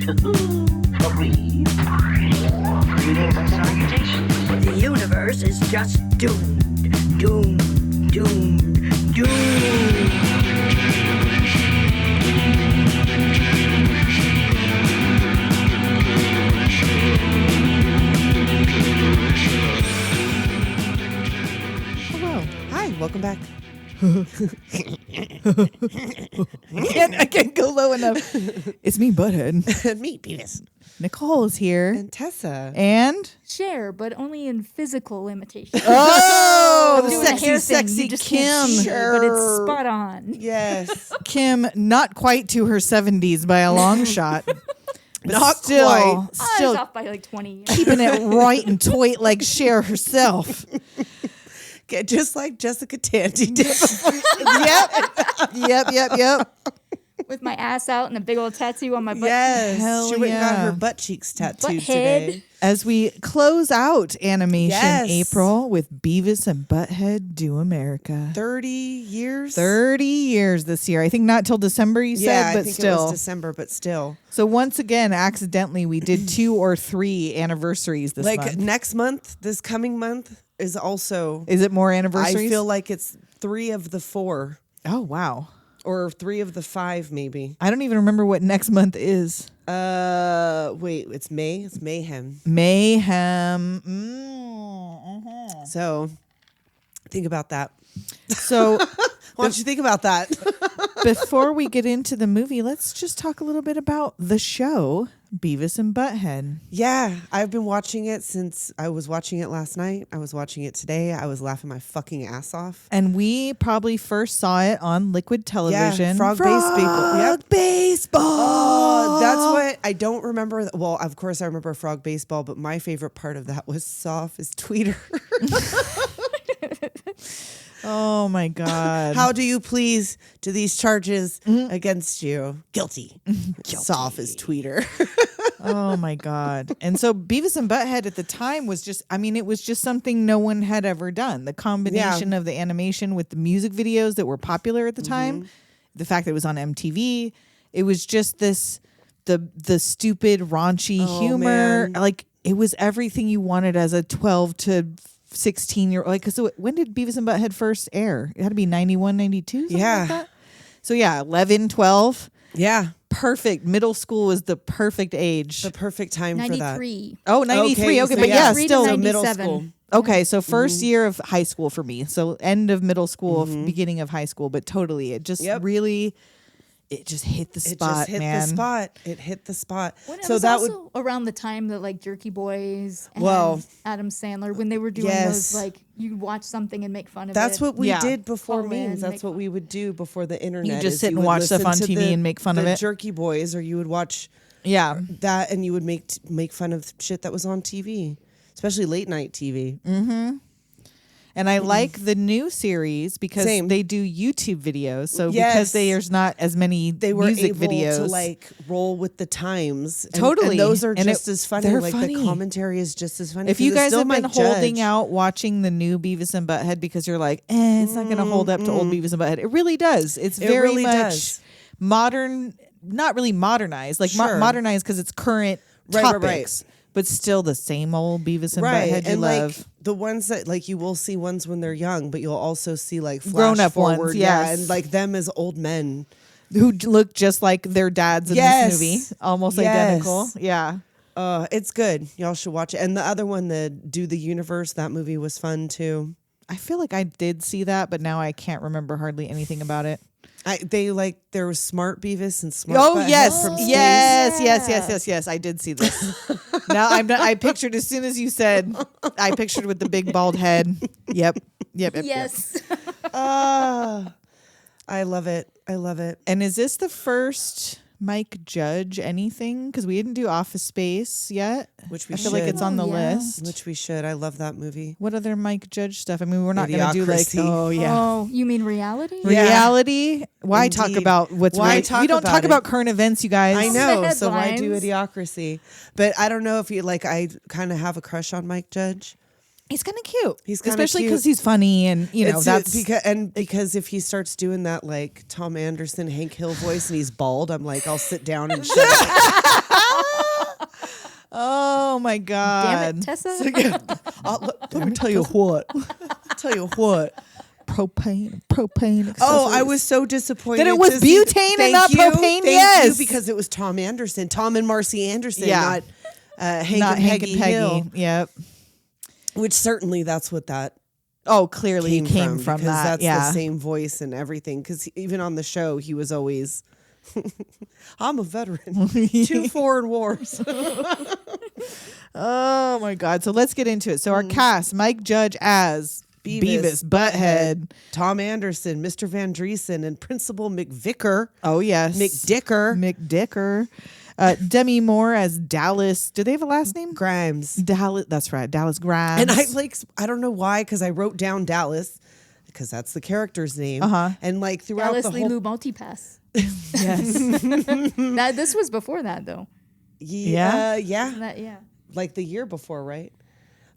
Breathe. Greetings and salutations. The universe is just doomed. Doomed. Doomed. Doomed. Welcome back. I can't go low enough. It's me, Butthead. And me, Beavis. Nicole is here. And Tessa. And Share, but only in physical imitation. oh, I'm doing a sexy, hair thing. sexy You just Kim. can't see it, but it's spot on. Yes. Kim, not quite to her 70s by a long shot. But Not still, quite. I was Still off by like 20 years. keeping it right and toit like Cher herself. Get just like Jessica Tandy did before. Yep. With my ass out and a big old tattoo on my butt. Yes. Hell she went and got yeah. her butt cheeks tattooed Butthead. today. As we close out animation Yes. April with Beavis and Butt-head Do America. 30 years? 30 years this year. I think not till December, you Yeah, said, but I think still. it was December, but still. So once again, accidentally, we did 2 or 3 anniversaries this Like month. next month, this coming month is also. Is it more I anniversaries? feel like it's 3 of the 4 Oh, wow. or 3 of the 5 maybe. I don't even remember what next month is. Wait, it's May. It's Mayhem. Mayhem. So think about that. So Why don't you think about that? before we get into the movie, let's just talk a little bit about the show, Beavis and Butt-head. Yeah, I've been watching it since I was watching it last night. I was watching it today. I was laughing my fucking ass off. And we probably first saw it on Liquid Television. Frog Baseball. Yep. Baseball. Oh, that's what I don't remember. Well, of course I remember Frog Baseball, but my favorite part of that was Soft is Tweeter. Oh, my God. How do you please to these charges against you? Guilty. Soft is Tweeter. Oh my God. And so Beavis and Butt-head at the time was just, I mean, it was just something no one had ever done. The combination of the animation with the music videos that were popular at the time, the fact that it was on MTV, it was just this, the stupid, raunchy humor. man. Like it was everything you wanted as a 12 to 16-year-old. Like, so when did Beavis and Butt-head first air? It had to be 91, 92? Something Yeah. like that? So yeah, 11, 12. Yeah. Perfect. Middle school was the perfect age. The perfect time for that. 93. Oh, 93. Okay, so but yeah, 93 to still. 97. middle school. Okay, so first year of high school for me. So end of middle school, beginning of high school, but totally. It just really, it just hit the spot, It just hit man. the spot. It hit the spot. When it So was that also around the time that like Jerky Boys and Well, Adam Sandler, when they were doing yes. those, like you watch something and make fun of That's it. what we Yeah. did before Call in, memes. That's make what fun. we would do before the internet. just is sit and would watch stuff listen on to TV and make fun of the it. Jerky Boys, or you would watch Yeah. that and you would make fun of shit that was on TV, especially late night TV. And I like the new series because Same. they do YouTube videos. So Yes. because there's not as many They were music able videos. to like roll with the times. And, Totally. and those are And just as funny. they're Like funny. the commentary is just as funny. If you 'cause it's guys still have been Mike holding Judge. out watching the new Beavis and Butt-head because you're like, it's not going to hold up to old Beavis and Butt-head. It really does. It's It very really much does. modern, not really modernized, like Sure. modernized because it's current Right, topics, but still the same old Beavis and Butt-head you and love. like the ones that like you will see ones when they're young, but you'll also see like flash Grown-up ones, forward, yes. and like them as old men. Who look just like their dads in Yes. this movie, almost Yes. identical. Yeah. It's good. Y'all should watch it. And the other one, the Do the Universe, that movie was fun too. I feel like I did see that, but now I can't remember hardly anything about it. There was Smart Beavis and Smart Oh Butthead yes, from Space. yes. I did see this. Now I pictured as soon as you said, I pictured with the big bald head. Yep. Yes. I love it. I love it. And is this the first Mike Judge anything? Because we didn't do Office Space yet. Which we I feel like should. it's on the Oh, yeah. list. Which we should. I love that movie. What other Mike Judge stuff? I mean, we're not going to do like, Idiocracy. oh yeah. Oh, you mean reality? Yeah. Reality? Why talk Indeed. about what's Why really? talk We don't about talk it? about current events, you guys. I The know. So why do headlines. Idiocracy? But I don't know if you like. I kind of have a crush on Mike Judge. He's kind of cute. He's kinda especially cute. because he's funny and that's because if he starts doing that like Tom Anderson, Hank Hill voice and he's bald, I'm like, I'll sit down and shut up. Oh my God. Damn it, Tessa. Let me tell you what. Propane. Oh, I was so disappointed. That it was to see- butane and Thank not you, propane? Thank Yes. you, because it was Tom Anderson, Tom and Marcy Anderson, Yeah. not Hank Not and Hank Peggy and Peggy. Hill. Yep. Which certainly that's what that Oh, clearly came from because that. that's Yeah. the same voice and everything. Because even on the show, he was always, I'm a veteran, 2 foreign wars. Oh my God. So let's get into it. So our cast, Mike Judge as Beavis Butthead. Tom Anderson, Mr. Van Driesen, and Principal McVicker. Oh yes. McDicker. Demi Moore as Dallas. Do they have a last name? Grimes. Dallas. That's right. Dallas Grimes. And I don't know why, because I wrote down Dallas, because that's the character's name. And like throughout Dallas the whole... Lilu Multipass. yes. This was before that, though. Yeah. Yeah. Like the year before, right?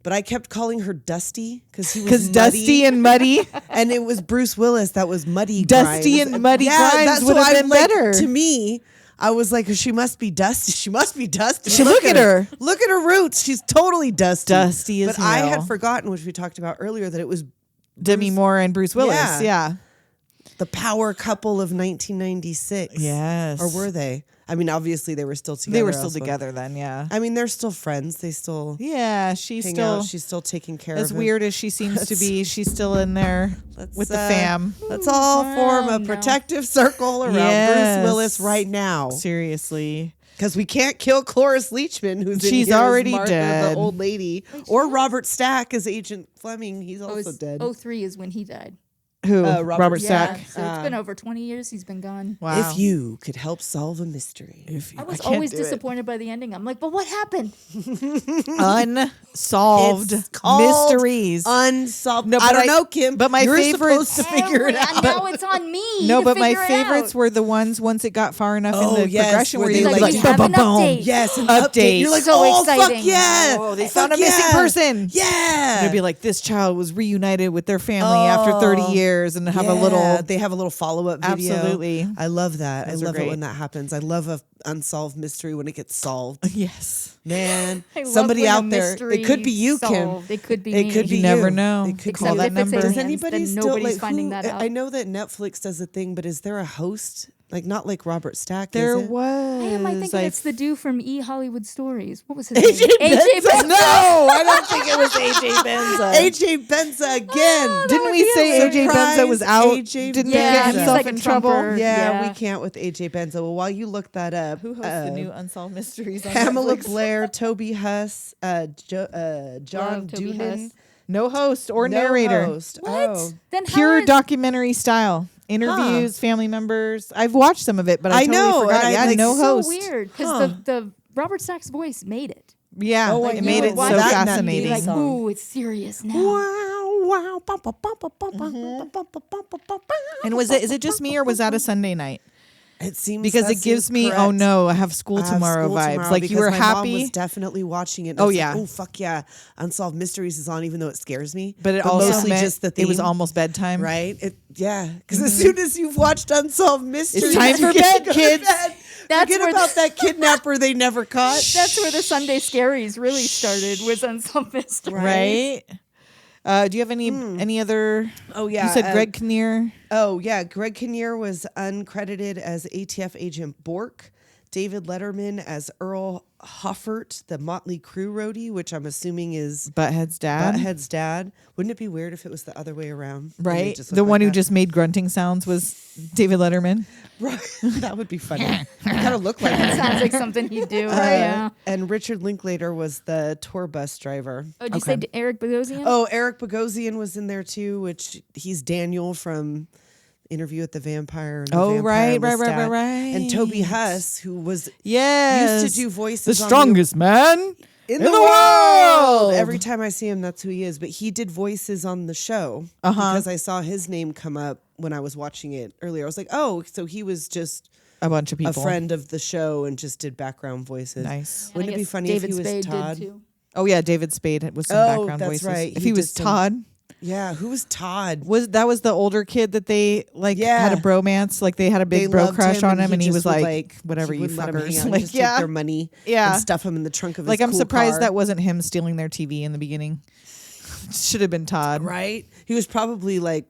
But I kept calling her Dusty because he was Dusty and Muddy. and it was Bruce Willis that was Muddy Dusty Grimes. and Muddy Grimes that's would what have I'm been like, better. To me, I was like, she must be Dusty. She must be Dusty. Look at her. Look at her roots. She's totally Dusty. Dusty as But I hell. had forgotten, which we talked about earlier, that it was Demi Moore and Bruce Willis. Yeah. Yeah. the power couple of 1996. Yes. Or were they? I mean, obviously they were still together. They were still elsewhere. together then, yeah. I mean, they're still friends. They still Yeah, she's hang still out. She's still taking care as of him. weird as she seems to be. She's still in there with the fam. Let's all form a no. protective circle around Yes. Bruce Willis right now. Seriously. Because we can't kill Cloris Leachman, who's in She's here as already Martha, dead. the old lady, or Robert Stack as Agent Fleming. He's also dead. 03 is when he died. Who? Robert Stack. Yeah, so it's been over 20 years he's been gone. Wow. If you could help solve a mystery. I was can't always do it. disappointed by the ending. I'm like, but what happened? Unsolved It's called mysteries. Unsolved. No, I but don't know, Kim. but my You're favorites- supposed to figure it out. Now it's on me. No, to but my figure it favorites out. were the ones once it got far enough Oh, in the yes, progression where where they you like- like You have an update. Yes, an Update. update. You're like, So oh, fuck exciting. yeah. Oh, they Fuck found a missing yeah. person. Yeah. It'd be like this child was reunited with their family after 30 years and have a little. They have a little follow-up video. Absolutely. I love that. Those I are love it great. when that happens. I love a unsolved mystery when it gets solved. Yes. Man, I love somebody when a out there. mystery It could be you, Kim. solved. It could be It me. could be You never you. know. It could Call be that Except if it's number. aliens, Does anybody then still nobody's like finding who? that out. I know that Netflix does a thing, but is there a host? Like not like Robert Stack. There is it? was. I am. I think I it's the dude from E Hollywood Stories. What was his AJ name? AJ Benza. Benza. No, I don't think it was AJ Benza. AJ Benza again. Didn't we say AJ Benza was out? AJ Didn't he Yeah, get he's himself like a in trouble? Trumper. Yeah, Yeah. we can't with AJ Benza. Well, while you look that up, Who hosts the new Unsolved Mysteries on Pamela Netflix? Blair, Toby Huss, John Love Toby Doonan. Huss. No host or No narrator. host. What? Oh. Then how Pure is- documentary style. Interviews, family members. I've watched some of it, but I I totally know, forgot. and I, Yeah, like, no so host. weird because Huh. the Robert Stack's voice made it. Yeah, Oh, I it know. made You it would so watch that and fascinating. be Like, song. ooh, it's serious now. Wow, wow. And is it just me or was that a Sunday night? It seems Because that it gives seems me, correct. oh no, I have school I have tomorrow school vibes. tomorrow Like you because were my mom happy, was definitely watching it. And Oh, I was yeah. like, oh fuck yeah, Unsolved Mysteries is on, even though it scares me. but it also mostly meant just the theme. it was almost bedtime. right. Because as soon as you've watched Unsolved Mysteries, It's time you for get bed, to go to kids. bed. That's Forget where about that kidnapper they never caught. That's where the Sunday Scaries really started. Was Unsolved Mysteries. Right? Do you have any other? Oh yeah, You said Greg Kinnear. Oh yeah, Greg Kinnear was uncredited as ATF agent Bork. David Letterman as Earl Hoffert, the Motley Crue roadie, which I'm assuming is Butthead's dad. Butthead's dad. Wouldn't it be weird if it was the other way around? And they Right? just The look one like who that? just made grunting sounds was David Letterman. Right. That would be funny. Kind of look like it. Sounds like something he'd do. Yeah. And Richard Linklater was the tour bus driver. Oh, did you say Eric Bogosian? Oh, Eric Bogosian was in there too, which he's Daniel from Interview with the Vampire. And the Oh, Vampire right. Lestat. And Toby Huss, who was Yes. used to do voices the on strongest man in the world. Every time I see him, that's who he is. But he did voices on the show because I saw his name come up when I was watching it earlier. I was like, oh, so he was just A bunch of people. a friend of the show and just did background voices. Nice. And I Wouldn't it be guess funny David if he was Spade Todd? did too. Oh yeah, David Spade was some Oh, background that's voices. right. If He he was did some- Todd, Yeah, who was Todd? Was the older kid that they had a bromance? Like they had a big They bro loved crush him, on him, and he just was would, like, "Whatever, he you wouldn't let him hang fuckers." out, Like, just take their money, and stuff him in the trunk of his Like I'm cool surprised car. that wasn't him stealing their TV in the beginning. Should have been Todd. Right? He was probably like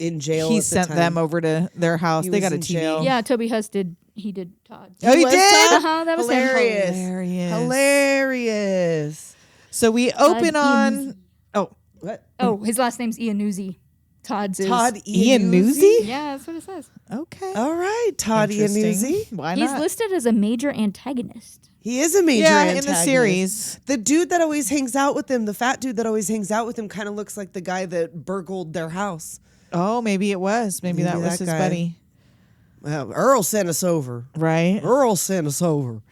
in jail. He at the sent time. them over to their house. He They was got a in TV. jail. Yeah, Toby Huss did. He did Todd. Oh, he was did? Todd? That was Hilarious. Hilarious. Hilarious. So we open on. Oh, What? Oh, his last name's Iannuzzi. Todd's is. Todd Iannuzzi? Yeah, that's what it says. Okay. All right, Todd Interesting. Iannuzzi. Why He's not? listed as a major antagonist. He is a major Yeah, antagonist. in the series. The dude that always hangs out with him, the fat dude that always hangs out with him, kind of looks like the guy that burgled their house. Oh, maybe it was. Maybe that was his guy. buddy. Well, Earl sent us over. Right. Earl sent us over.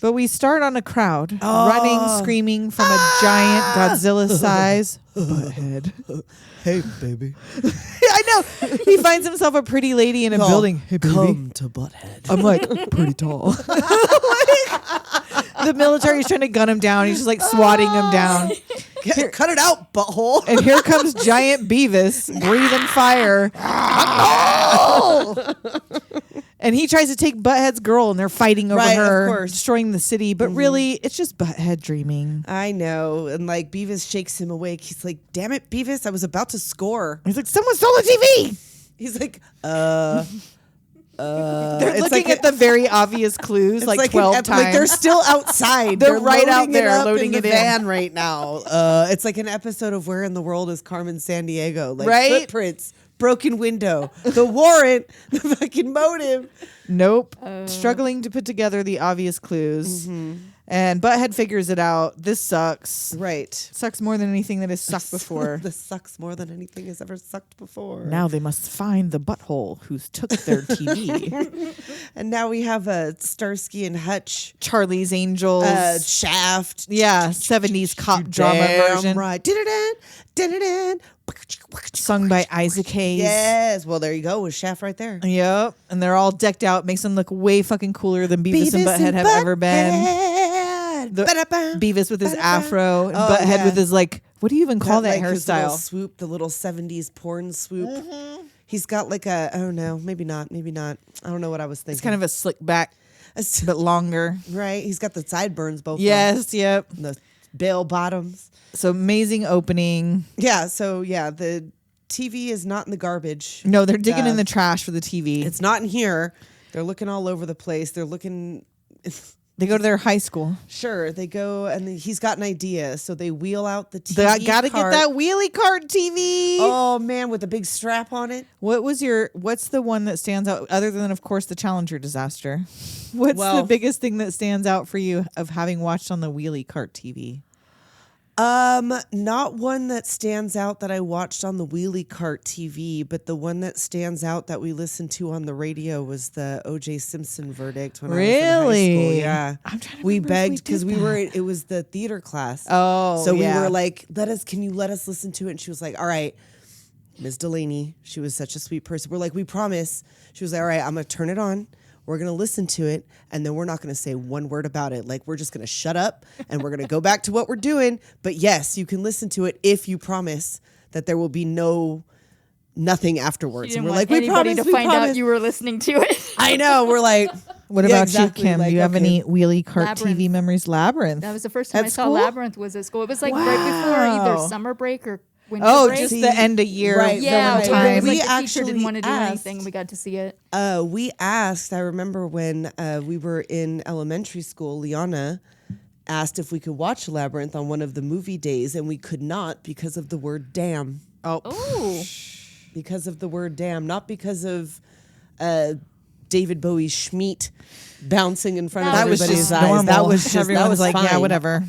But we start on a crowd running, screaming from a giant Godzilla-size butthead. Hey, baby. I know. He finds himself a pretty lady in a building. Hey, baby. Come to Butthead. I'm like, pretty tall. The military's trying to gun him down. He's just like swatting him down. Cut it out, butthole. And here comes giant Beavis breathing fire. And he tries to take Butthead's girl, and they're fighting over Right, of her, course. destroying the city. But really, it's just Butthead dreaming. I know. And like Beavis shakes him awake. He's like, damn it, Beavis, I was about to score. He's like, someone stole the TV. He's like, They're it's looking like at the very obvious clues it's like 12 an times. like they're still outside. They're right out loading there, up loading in it the in. van right now. It's like an episode of Where in the World is Carmen Sandiego? Like Right? footprints, broken window, the warrant, the fucking motive. Nope. Struggling to put together the obvious clues. And Butthead figures it out. This sucks. Right. Sucks more than anything that has sucked before. This sucks more than anything has ever sucked before. Now they must find the butthole who's took their TV. And now we have a Starsky and Hutch Charlie's Angels. Shaft. Yeah, 70s cop drama Damn version. Right. Did-it-in. Sung by Isaac Hayes. Yes. Well, there you go. With Shaft right there. Yep. And they're all decked out. Makes them look way fucking cooler than Beavis and Butthead have ever been. The Beavis with his afro and Butthead yeah. with his what do you even call that his little hairstyle? swoop, the little 70s porn swoop. He's got like a, I don't know, maybe not. I don't know what I was thinking. It's kind of a slick back, but longer. right. He's got the sideburns both. Yes, yep. And the bell bottoms. So amazing opening. Yeah. So yeah, the TV is not in the garbage. No, they're digging in the trash for the TV. It's not in here. They're looking all over the place. They're looking. They go to their high school. Sure, they go and he's got an idea, so they wheel out the TV. They gotta get cart. that wheelie cart TV. Oh man, with a big strap on it. What's the one that stands out other than of course the Challenger disaster? What's the biggest thing that stands out for you of having watched on the wheelie cart TV? Not one that stands out that I watched on the wheelie cart TV, but the one that stands out that we listened to on the radio was the O.J. Simpson verdict when I was in high school. Really? Yeah, I'm trying to we remember if begged we because did we were. that. It was the theater class. Oh, so yeah. we were like, can you let us listen to it? And she was like, all right. Ms. Delaney, she was such a sweet person. We're like, we promise. She was like, all right, I'm gonna turn it on. We're going to listen to it, and then we're not going to say one word about it. Like, we're just going to shut up, and we're going to go back to what we're doing. But yes, you can listen to it if you promise that there will be nothing afterwards. You And didn't we're want like, we anybody promise, to we find promise. out you were listening to it. I know. We're like, What yeah, about exactly. you, Kim? Like, Do you have okay. any wheelie cart Labyrinth. TV memories? Labyrinth. That was the first time At I saw school? Labyrinth was at school. It was like right before either Wow. summer break or winter break. just the end of year. Right, yeah, the where time. it was like We the teacher actually didn't want to do asked- anything. And we got to see it. we asked, I remember when we were in elementary school, Liana asked if we could watch Labyrinth on one of the movie days, and we could not because of the word damn. Oh, Because of the word damn, not because of David Bowie's Schmeat bouncing in front of That was everybody's just eyes. normal. That was just Everyone that was was like, yeah, fine. whatever.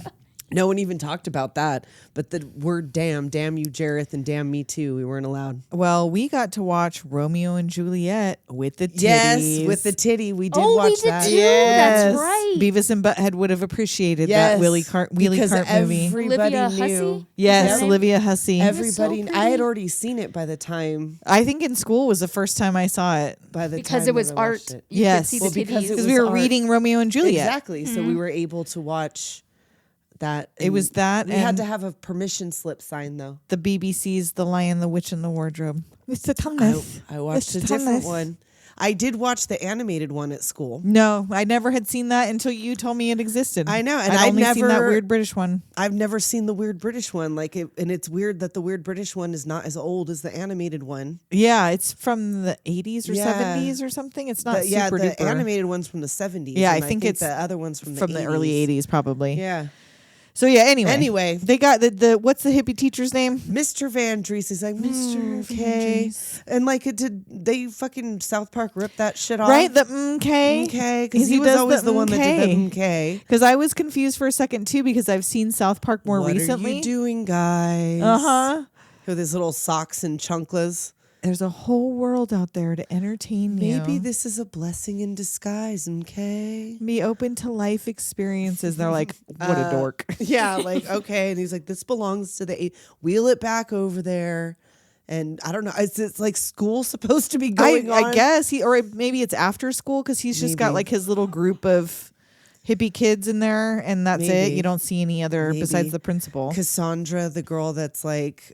No one even talked about that. But the word damn you, Jareth, and damn me too, we weren't allowed. Well, we got to watch Romeo and Juliet with the titties. Yes, with the titty. We did we watch did that. too. Yes. That's right. Beavis and Butthead would have appreciated Yes, that wheelie cart movie. Everybody Olivia knew. Hussey? Yes, Is that Olivia Hussey. Everybody, so I had pretty. already seen it by the time. I think in school was the first time I saw it. Because time it was that I watched art. it. You Yes. could see Well, the because titties. it Because was we were art. reading Romeo and Juliet. Exactly. So we were able to watch That It was that. We had and to have a permission slip sign though. the BBC's The Lion, the Witch, and the Wardrobe. Mr. Thomas. I watched a different one. I did watch the animated one at school. No, I never had seen that until you told me it existed. I know, and I'd I'd only seen that never- weird British one. I've never seen the Weird British one. And it's weird that the Weird British one is not as old as the animated one. Yeah, it's from the 80s or Yeah. 70s or something. It's not Yeah, super the duper. animated one's from the 70s. Yeah, I and think it's the other one's from from the early 80s probably. Yeah. So yeah, anyway. Anyway. They got the what's the hippie teacher's name? Mr. Van Dries is like, Mr. Okay. Dries. And like it did they fucking South Park ripped that shit off. Right? The MK. Okay, because he was always the one that did the MK. Because I was confused for a second too because I've seen South Park more recently. What are you doing, guys? Uh-huh. With his little socks and chunklas. There's a whole world out there to entertain you. Maybe this is a blessing in disguise, okay? Be open to life experiences. They're like, what a dork. Yeah, like, okay. And he's like, this belongs to the wheel it back over there. And I don't know. It's like school supposed to be going on? I guess or maybe it's after school because he's just got Maybe. like his little group of hippie kids in there and that's it. Maybe. You don't see any other Maybe. besides the principal. Cassandra, the girl that's like,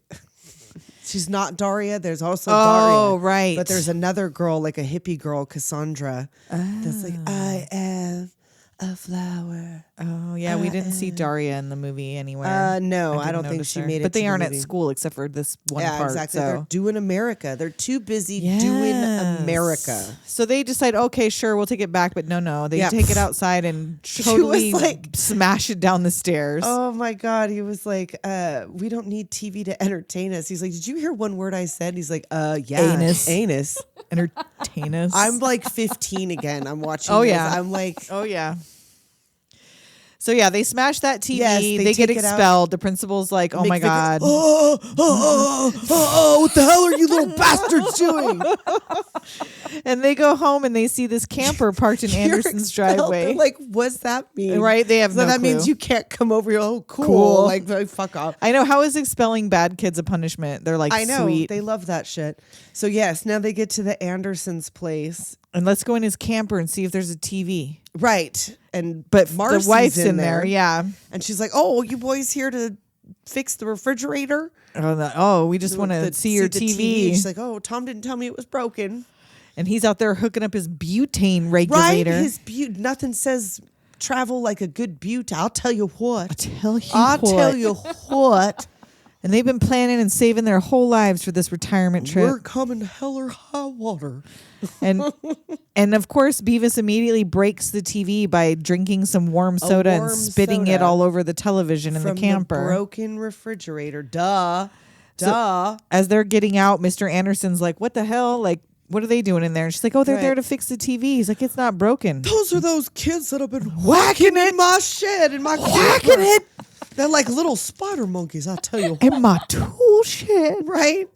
she's not Daria. There's also Oh, Daria. right. But there's another girl, like a hippie girl, Cassandra, that's like, I am a flower. Oh yeah, we didn't see Daria in the movie anywhere. No, I didn't don't think notice she her. made it. But they to the aren't at movie. school except for this one Yeah, part. exactly. So. They're doing America. They're too busy doing Yes. America. So they decide, okay, sure, we'll take it back, but no, they Yeah. take it outside and She totally was like- smash it down the stairs. Oh my God. He was like, we don't need TV to entertain us. He's like, did you hear one word I said? He's like, yeah. Anus. Anus. Entertain us. I'm like 15 again. I'm watching Oh, this. yeah. I'm like, Oh yeah. So yeah, they smash that TV. Yes, they they get take it out. expelled. The principal's like, "Oh my Mick Vicker- god!" What the hell are you little bastards doing? And they go home and they see this camper parked in You're Anderson's expelled. driveway. They're like, what's that mean? Right? They have So no that clue. means you can't come over here. Oh, cool. Cool. Like, fuck off. I know. How is expelling bad kids a punishment? They're like, I know. sweet. They love that shit. So, yes, now they get to the Andersons' place. And let's go in his camper and see if there's a TV. Right. And But Marcy's the wife's in there. Yeah. And she's like, oh, you boys here to fix the refrigerator? We just want to see your the TV. She's like, oh, Tom didn't tell me it was broken. And he's out there hooking up his butane Right? regulator. His nothing says travel like a good butte. I'll tell you what. I'll tell you what. And they've been planning and saving their whole lives for this retirement trip. We're coming hell or high water. And of course, Beavis immediately breaks the TV by drinking some warm soda and warm spitting it soda all over the television in From the camper. broken refrigerator. Duh. As they're getting out, Mr. Anderson's like, "What the hell? Like, what are they doing in there?" And she's like, "Oh, they're there Right. to fix the TV." He's like, "It's not broken." Those are those kids that have been whacking in my shed and my Whacking camper. it They're like little spider monkeys, I'll tell you. in my tool shed. Right?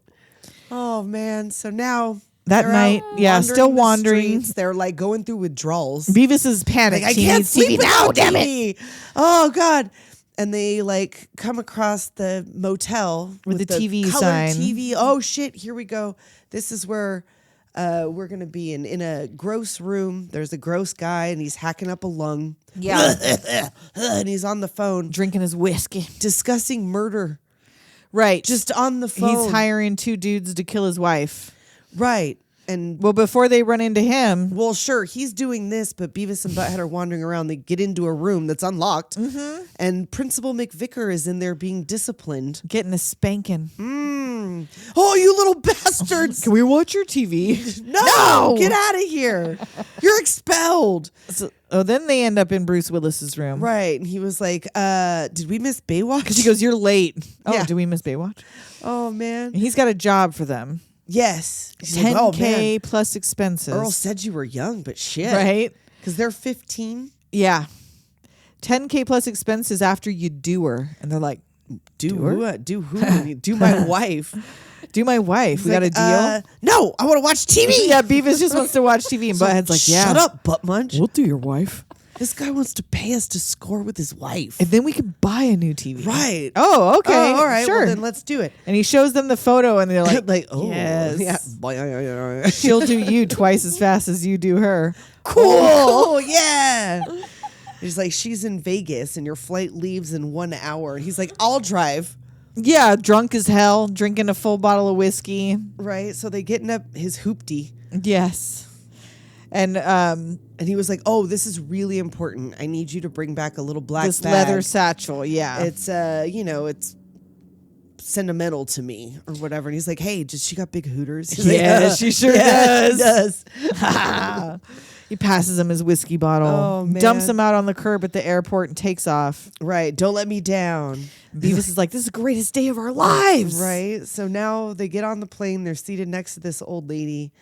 Oh, man. So now That they're night, out yeah, wandering still the wandering. streets. They're like going through withdrawals. Beavis is panicked. Like, I He can't needs sleep TV now, without damn it. TV. Oh, God. And they like come across the motel With the TV colored sign. TV. Oh, shit. Here we go. This is where we're going to be in a gross room. There's a gross guy and he's hacking up a lung. Yeah. And he's on the phone Drinking his whiskey. discussing murder. Right. Just on the phone. He's hiring 2 dudes to kill his wife. Right. And Well, before they run into him, well, sure, he's doing this, but Beavis and Butthead are wandering around. They get into a room that's unlocked, and Principal McVicker is in there being disciplined. getting a spanking. Oh, you little bastards! Can we watch your TV? No! Get out of here! You're expelled! Then they end up in Bruce Willis's room. Right, and he was like, "Did we miss Baywatch?" Because he goes, "You're late." Oh, Yeah. do we miss Baywatch? "Oh man, And he's got a job for them. yes." He's like, "Oh, man, plus expenses. Earl said you were young, but shit, Right? Because they're 15. Yeah. $10K plus expenses after you do her. And they're like, Do who? Do my wife? do my wife. We got a Like, deal? No, I want to watch TV. Yeah, Beavis just wants to watch TV. And Butthead's like, yeah. Shut up, butt munch. We'll do your wife. This guy wants to pay us to score with his wife. And then we can buy a new TV. Right. Oh, okay. Oh, all right. Sure. Well, then let's do it. And he shows them the photo and they're like, Like, oh, yes. yeah. She'll do you twice as fast as you do her. Cool. Yeah. He's like, she's in Vegas and your flight leaves in 1 hour. He's like, I'll drive. Yeah, drunk as hell, drinking a full bottle of whiskey. Right. So they get in his hoopty. Yes. And he was like, oh, this is really important. I need you to bring back a little black this bag. leather satchel. Yeah. It's, it's sentimental to me or whatever. And he's like, hey, she got big hooters? He's like, she sure does. He passes him his whiskey bottle, Oh, man. dumps him out on the curb at the airport, and takes off. Right. Don't let me down. Beavis is like, this is the greatest day of our lives. Right. So now they get on the plane. They're seated next to this old lady.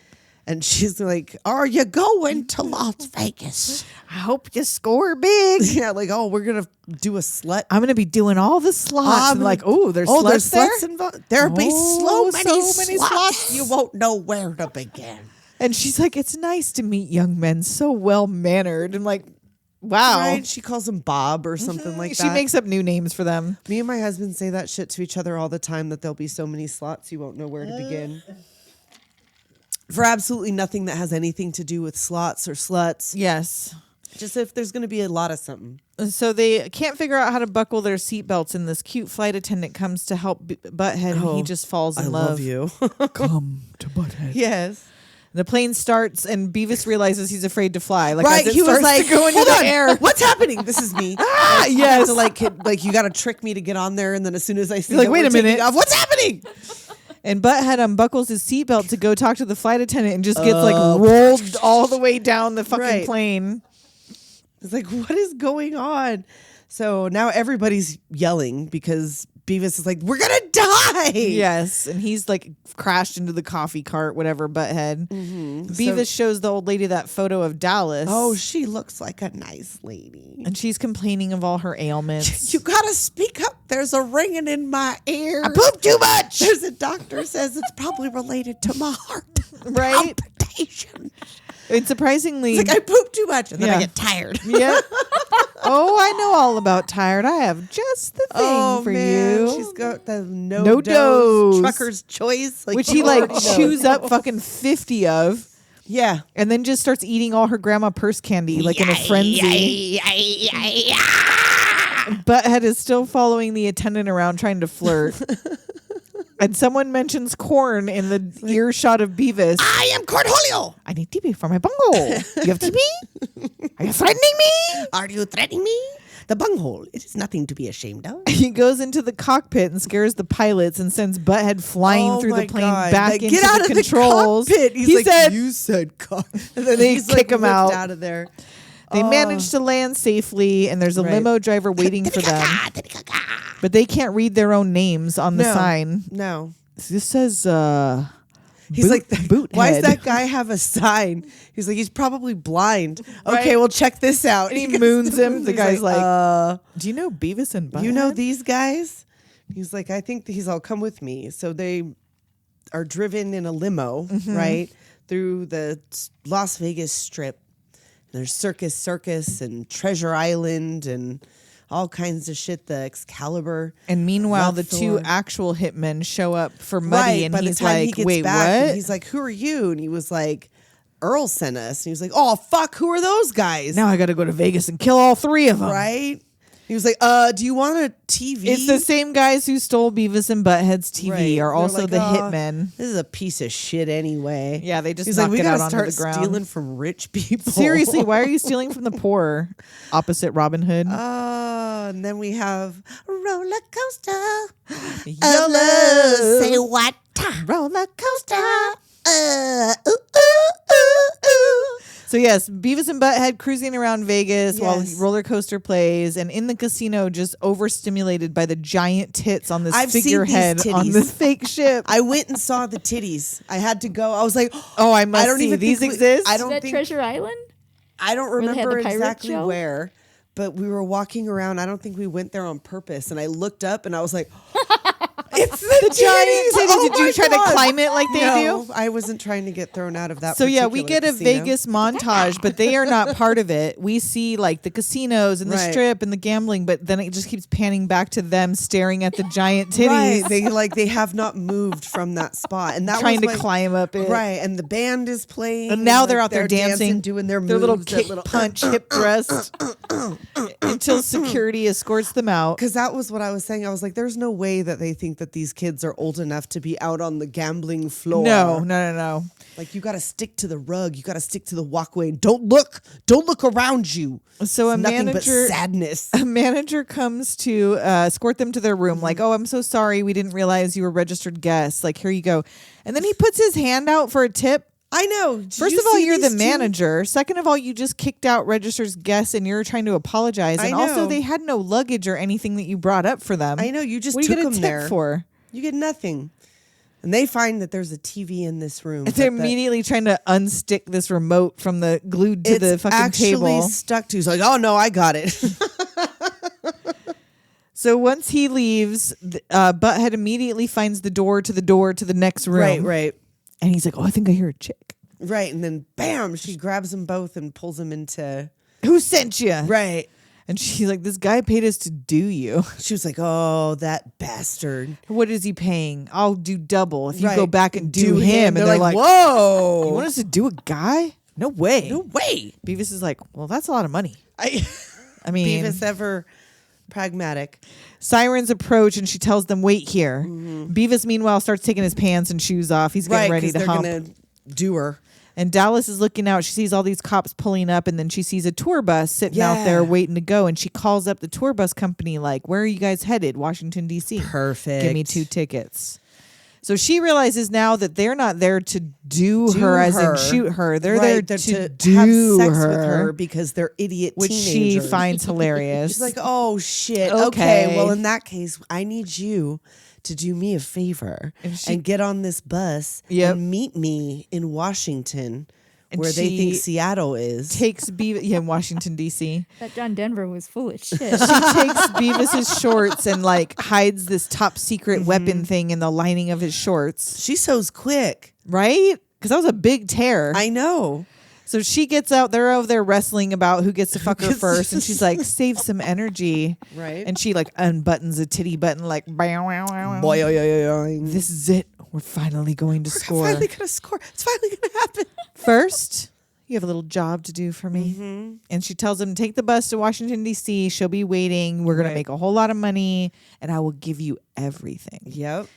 And she's like, are you going to Las Vegas? I hope you score big. Yeah, like, oh, we're going to do a slut. I'm going to be doing all the slots. And like, there's sluts there's there? sluts involved. There'll be so many slots. You won't know where to begin. And she's like, it's nice to meet young men so well-mannered. And like, wow. Right? She calls him Bob or something like that. She makes up new names for them. Me and my husband say that shit to each other all the time, that there'll be so many slots you won't know where to begin. For absolutely nothing that has anything to do with slots or sluts. Yes. Just if there's going to be a lot of something. So they can't figure out how to buckle their seatbelts, and this cute flight attendant comes to help Butthead, and he just falls in love. I love you. Come to Butthead. Yes. The plane starts, and Beavis realizes he's afraid to fly. Like, Right, as it he was starts like, to go into hold the on, air. what's happening? This is me. Yes. To like you got to trick me to get on there, and then as soon as I see You're like, that wait we're a minute. taking off, what's happening? And Butthead unbuckles his seatbelt to go talk to the flight attendant and just gets like rolled all the way down the fucking Right. plane. It's like, what is going on? So now everybody's yelling because Beavis is like, we're going to die. Yes. And he's like crashed into the coffee cart, whatever, Butthead. Beavis shows the old lady that photo of Dallas. Oh, she looks like a nice lady. And she's complaining of all her ailments. You got to speak up. There's a ringing in my ear. I poop too much. There's a doctor says it's probably related to my heart. Right? Palpitation. And surprisingly, It's like I poop too much and then Yeah. I get tired. yeah. Oh, I know all about tired. I have just the thing for you. She's got the No no dose. dose trucker's choice, Which he like chews up fucking 50 of. Yeah. And then just starts eating all her grandma purse candy like in a frenzy. Butthead is still following the attendant around trying to flirt. And someone mentions corn in the earshot of Beavis. I am Cornholio. I need TB for my bunghole. You have TB? Are you threatening me? Are you threatening me? The bunghole. It is nothing to be ashamed of. He goes into the cockpit and scares the pilots and sends Butthead flying through the plane back Like, into get out the of controls. The cockpit. He's He like, said, you said cock. and then they He's kick him whipped out. out of there. They manage to land safely, and there's a Right. limo driver waiting for them. But they can't read their own names on the No. sign. No. This says, He's like, Butthead. why does that guy have a sign? He's like, he's probably blind. Okay, Right. well, check this out. And he moons him. The He's guy's like, do you know Beavis and Butthead? you know these guys? He's like, I think he's all come with me. So they are driven in a limo, right, through the Las Vegas Strip. There's Circus and Treasure Island and all kinds of shit. The Excalibur. And meanwhile, the Luthor. two actual hitmen show up for Muddy, Right, and by he's the time like, he gets wait, back, what? and he's like, who are you? And he was like, Earl sent us. And he was like, oh, fuck, who are those guys? Now I got to go to Vegas and kill all three of them. Right? He was like, do you want a TV? It's the same guys who stole Beavis and Butthead's TV Right. are They're also like, the "Oh, hitmen. This is a piece of shit anyway. Yeah, they just He's knock like, we it gotta out onto start the ground. stealing from rich people. Seriously, why are you stealing from the poor? Opposite Robin Hood. And then we have roller coaster. Yellow. Say what? Roller coaster. Ooh, ooh, ooh, ooh. So yes, Beavis and Butthead cruising around Vegas while Yes. roller coaster plays, and in the casino, just overstimulated by the giant tits on this I've seen these figurehead on titties. this fake ship. I went and saw the titties. I had to go. I was like, Oh, I must I don't see. even These think exist? I Is don't that think Treasure Island? I don't they had the remember pirate exactly show? where, but we were walking around. I don't think we went there on purpose. And I looked up and I was like, It's the giant titties. Oh Did you my try God. to climb it like they No, do? I wasn't trying to get thrown out of that. So yeah, we particular get a casino. Vegas montage, but they are not part of it. We see like the casinos and the Right. strip and the gambling, but then it just keeps panning back to them staring at the giant titties, Right, they have not moved from that spot, and that trying was to climb up it. Right, and the band is playing, And now like, they're out there dancing, doing their little moves, kick, punch, hip thrust, until security escorts them out. Because that was what I was saying. I was like, "There's no way that they think that these kids are old enough to be out on the gambling floor." No. Like, you got to stick to the rug. You got to stick to the walkway. Don't look around you. So It's a nothing but manager, sadness. a manager comes to escort them to their room. Like, oh, I'm so sorry, we didn't realize you were registered guests. Like, here you go. And then he puts his hand out for a tip. I know. Did First you of all, see you're the these two? manager. Second of all, you just kicked out registered guests and you're trying to apologize. I And also, know. they had no luggage or anything that you brought up for them. I know. You just What do you took get a them tip there for? You get nothing. And they find that there's a TV in this room. They're but that immediately trying to unstick this remote from the glued to it's the fucking actually table. stuck to. He's like, "Oh no, I got it." So once he leaves, Butthead immediately finds the door to the next room. Right. And he's like, oh, I think I hear a chick. Right, and then bam, she grabs them both and pulls them into. Who sent you? Right. And she's like, this guy paid us to do you. She was like, "Oh, that bastard." What is he paying? I'll do double if you Right. go back and do him. They're And like, you "Whoa, want us to do a guy? No way. no way." Beavis is like, well, that's a lot of money. I mean, Beavis ever pragmatic. sirens approach and she tells them, wait here. Beavis, meanwhile, starts taking his pants and shoes off. He's getting Right, ready to they're hump. gonna do her. And Dallas is looking out. She sees all these cops pulling up, and then she sees a tour bus sitting out Yeah. there waiting to go. And she calls up the tour bus company, like, where are you guys headed? Washington, D.C. Perfect. Give me 2 tickets. So she realizes now that they're not there to do her as in shoot her. They're Right, there they're to do have sex her, with her because they're idiot which teenagers. she finds hilarious. She's like, "Oh shit. Okay. Okay. Well, in that case, I need you to do me a favor and get on this bus Yep. and meet me in Washington, And where they she think Seattle is." takes Beavis, in Washington, D.C. That John Denver was full of shit. She takes Beavis's shorts and like hides this top secret weapon thing in the lining of his shorts. She sews quick. Right? Because that was a big tear. I know. So she gets out. They're over there wrestling about who gets to fuck her gets first, to- and she's like, "Save some energy." Right. And she like unbuttons a titty button, like, "Bow, wow, wow, wow." Boy, oh, This is it. We're finally going to score. finally gonna score. It's finally gonna happen. First, you have a little job to do for me. Mm-hmm. And she tells him, take the bus to Washington, D.C. She'll be waiting. We're going to make a whole lot of money, and I will give you everything. Yep.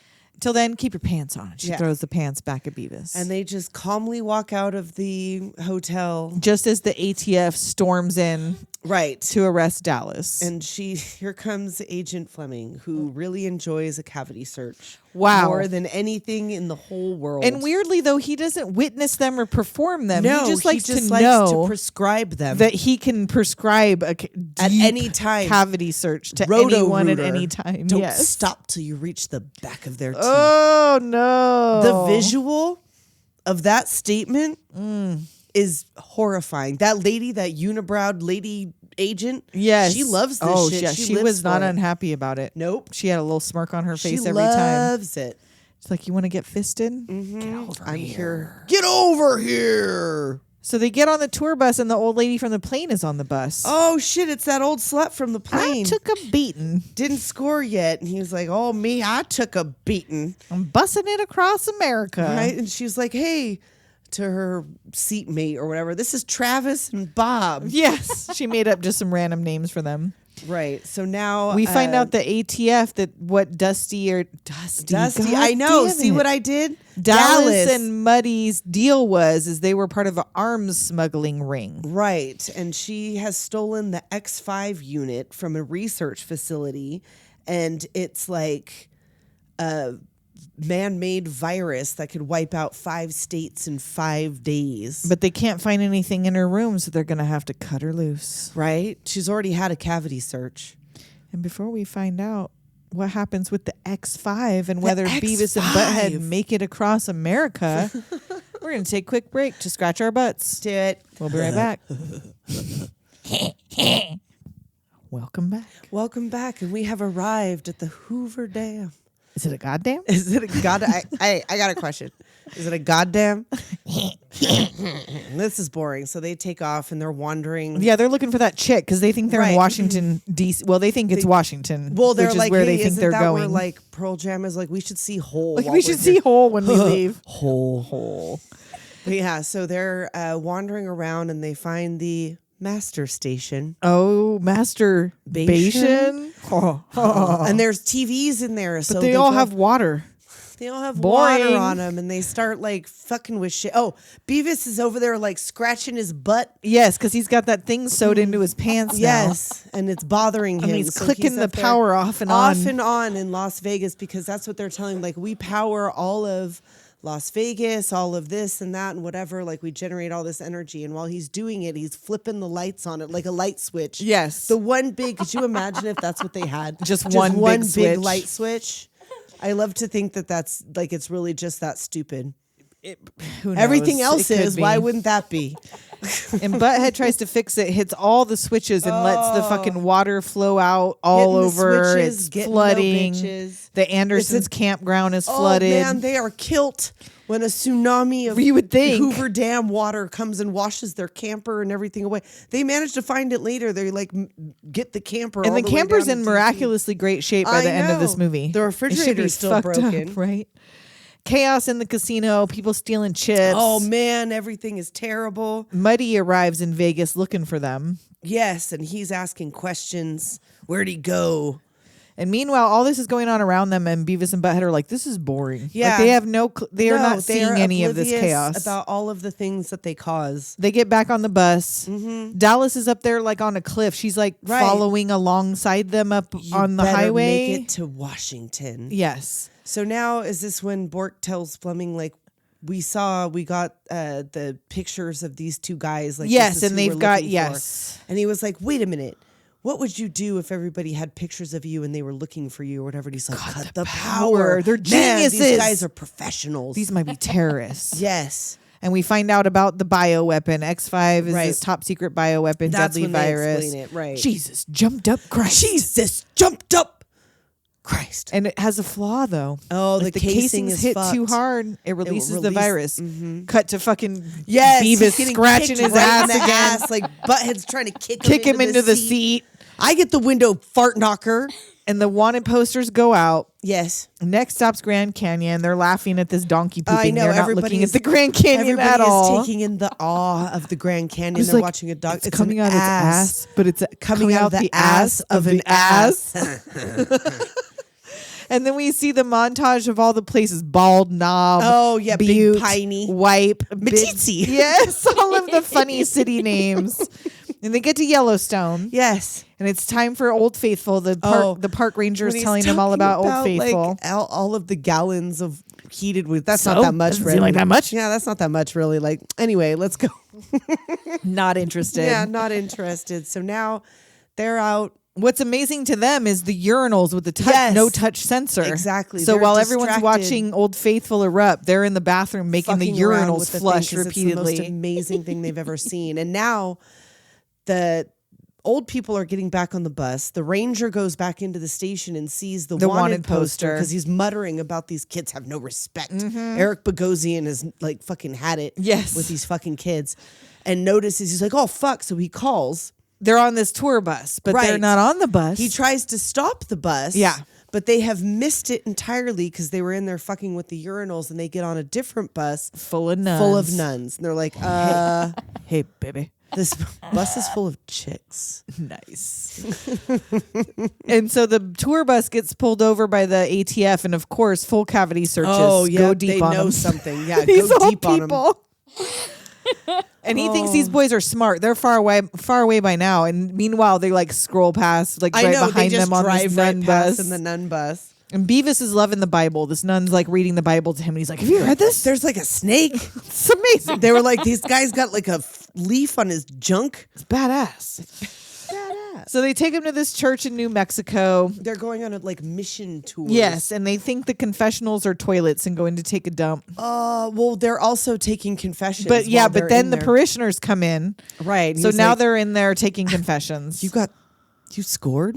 Till then, keep your pants on. She Yeah. throws the pants back at Beavis. And they just calmly walk out of the hotel. just as the ATF storms in Right. to arrest Dallas. And here comes Agent Fleming, who really enjoys a cavity search. Wow. More than anything in the whole world. And weirdly, though, he doesn't witness them or perform them. no, he just likes to likes know to prescribe them. that he can prescribe a At deep any time. cavity search to Roto anyone at Rooter. any time. Don't Yes. stop till you reach the back of their teeth. Oh no! The visual of that statement is horrifying. That lady, that unibrowed lady agent, Yes, she loves this oh, shit. Yeah, She she lives was not for it. unhappy about it. Nope. She had a little smirk on her face She every time. loves it. It's like, you want to get fisted? I'm here. Get over here. So they get on the tour bus, and the old lady from the plane is on the bus. Oh shit, it's that old slut from the I plane. took a beating. Didn't score yet. And he was like, "Oh, me, I took a beating." I'm bussing it across America. Right? And she was like, "Hey," to her seatmate or whatever, "This is Travis and Bob." Yes, she made up just some random names for them. Right. So now We find out the ATF that what Dusty. Dusty. God I know. damn See it. what I did? Dallas and Muddy's deal is they were part of an arms smuggling ring. Right. And she has stolen the X5 unit from a research facility, and it's like a man-made virus that could wipe out 5 states in 5 days. But they can't find anything in her room, so they're going to have to cut her loose. Right? She's already had a cavity search. And before we find out what happens with the X5 and whether Beavis and X5. Butthead make it across America, we're going to take a quick break to scratch our butts. Do it. We'll be right back. Welcome back. Welcome back, and we have arrived at the Hoover Dam. Is it a goddamn? Is it a god? I got a question. Is it a goddamn? This is boring. So they take off and they're wandering. Yeah, they're looking for that chick because they think they're in Right. Washington, D.C. Well, they think it's Washington. Well, they're which like, is where hey, they think isn't they're that going. where, like Pearl Jam is like, we should see Hole. Like, while we we're should here. see Hole when we leave. Hole. But yeah, so they're wandering around and they find the master station. Oh, masturbation. And there's TVs in there. So But they all have water. They all have Boring. water on them, and they start like fucking with shit. Oh, Beavis is over there like scratching his butt. Yes, because he's got that thing sewed into his pants Yes, and it's bothering him. And he's So clicking the up there power off and off on. and on in Las Vegas because that's what they're telling him. Like, we power all of Las Vegas, all of this and that and whatever. Like, we generate all this energy, and while he's doing it, he's flipping the lights on it like a light switch. Yes. The one big. Could you imagine if that's what they had? Just one big switch. light switch. I love to think that that's like it's really just that stupid. Who knows? Everything else It could is. be. Why wouldn't that be? And Butthead tries to fix it, hits all the switches, and lets the fucking water flow out all Hitting the over. switches, It's getting flooding. no bitches. The Andersons' campground is flooded. Oh man, they are killed when a tsunami of You would think. Hoover Dam water comes and washes their camper and everything away. They managed to find it later. They like get the camper, And all the the way camper's down in to DC. miraculously great shape by I the end of this know. movie. The It should be refrigerator's still fucked broken. up, right? Chaos in the casino, people stealing chips. Oh man, everything is terrible. Muddy arrives in Vegas looking for them. Yes, and he's asking questions. Where'd he go? And meanwhile, all this is going on around them, and Beavis and Butthead are like, "This is boring." Yeah. Like, they have they are No, not they seeing are any of this oblivious chaos. about all of the things that they cause. They get back on the bus. Mm-hmm. Dallas is up there like on a cliff. She's like Right. following alongside them up You on the better highway. Make it to Washington. Yes. So now is this when Bork tells Fleming like we got the pictures of these two guys like Yes, this is and who they've we're got looking for. yes. And he was like, wait a minute. What would you do if everybody had pictures of you and they were looking for you or whatever? And he's like, cut the power. They're Man, geniuses. these guys are professionals. These might be terrorists. yes. And we find out about the bioweapon. X5 is Right. this top secret bioweapon, That's deadly when they virus. explain it, right. Jesus jumped up Christ. Jesus jumped up. Christ. And it has a flaw though. Oh, If the casings casing is hit too fucked. hard, it releases the release- virus. Cut to fucking Yes, he's Beavis getting scratching kicked his right in ass the again. ass, like Butthead's trying to Kick him into the seat. I get the window fart knocker. And the wanted posters go out. Yes. Next stop's Grand Canyon. They're laughing at this donkey pooping. I know. They're not Everybody looking is at the Grand Canyon everybody at all. is taking in the awe of the Grand Canyon. It's They're like, watching a dog. It's coming out its ass, but it's coming out the ass of an ass. And then we see the montage of all the places: Bald Knob. Oh, yeah, Big Butte, Piney. Wipe, Matitzi. Yes, all of the funny city names. And they get to Yellowstone, Yes. and it's time for Old Faithful. The park ranger is When he's telling them all talking about Old Faithful. Like, all of the gallons of heated with. That's So? not that much. Doesn't really. seem like that much? Yeah, that's not that much, really. Like, anyway, let's go. Not interested. Yeah, not interested. So now they're out. What's amazing to them is the urinals with the Yes. no touch sensor. Exactly. So They're while everyone's distracted. watching Old Faithful erupt, they're in the bathroom making the fucking around urinals with the flush thing 'cause It's the most repeatedly. amazing thing they've ever seen. And now the old people are getting back on the bus. The ranger goes back into the station and sees the wanted poster because he's muttering about these kids have no respect. Eric Bogosian has like fucking had it Yes. with these fucking kids and notices he's like, oh fuck. So he calls. They're on this tour bus, but they're Right. not on the bus. He tries to stop the bus. Yeah. But they have missed it entirely because they were in there fucking with the urinals and they get on a different bus full of nuns. full of nuns. And they're like, Hey, baby. this bus is full of chicks. Nice. And so the tour bus gets pulled over by the ATF, and of course, full cavity searches. Go deep they on know them. something. Yeah, These go old deep on them. people. And he thinks these boys are smart. They're far away by now. And meanwhile, they like scroll past, like I right know, behind they just them on drive this right nun past bus. in the nun bus. And Beavis is loving the Bible. This nun's like reading the Bible to him, and he's like, "Have you read this? There's like a snake. It's amazing. They were like, these guys got like a leaf on his junk. It's badass." So they take him to this church in New Mexico. They're going on a like mission tour. Yes, and they think the confessionals are toilets and going to take a dump. Well, they're also taking confessions. But yeah, while but they're then in the there. parishioners come in. Right. and So he's now like, they're in there taking confessions. you scored?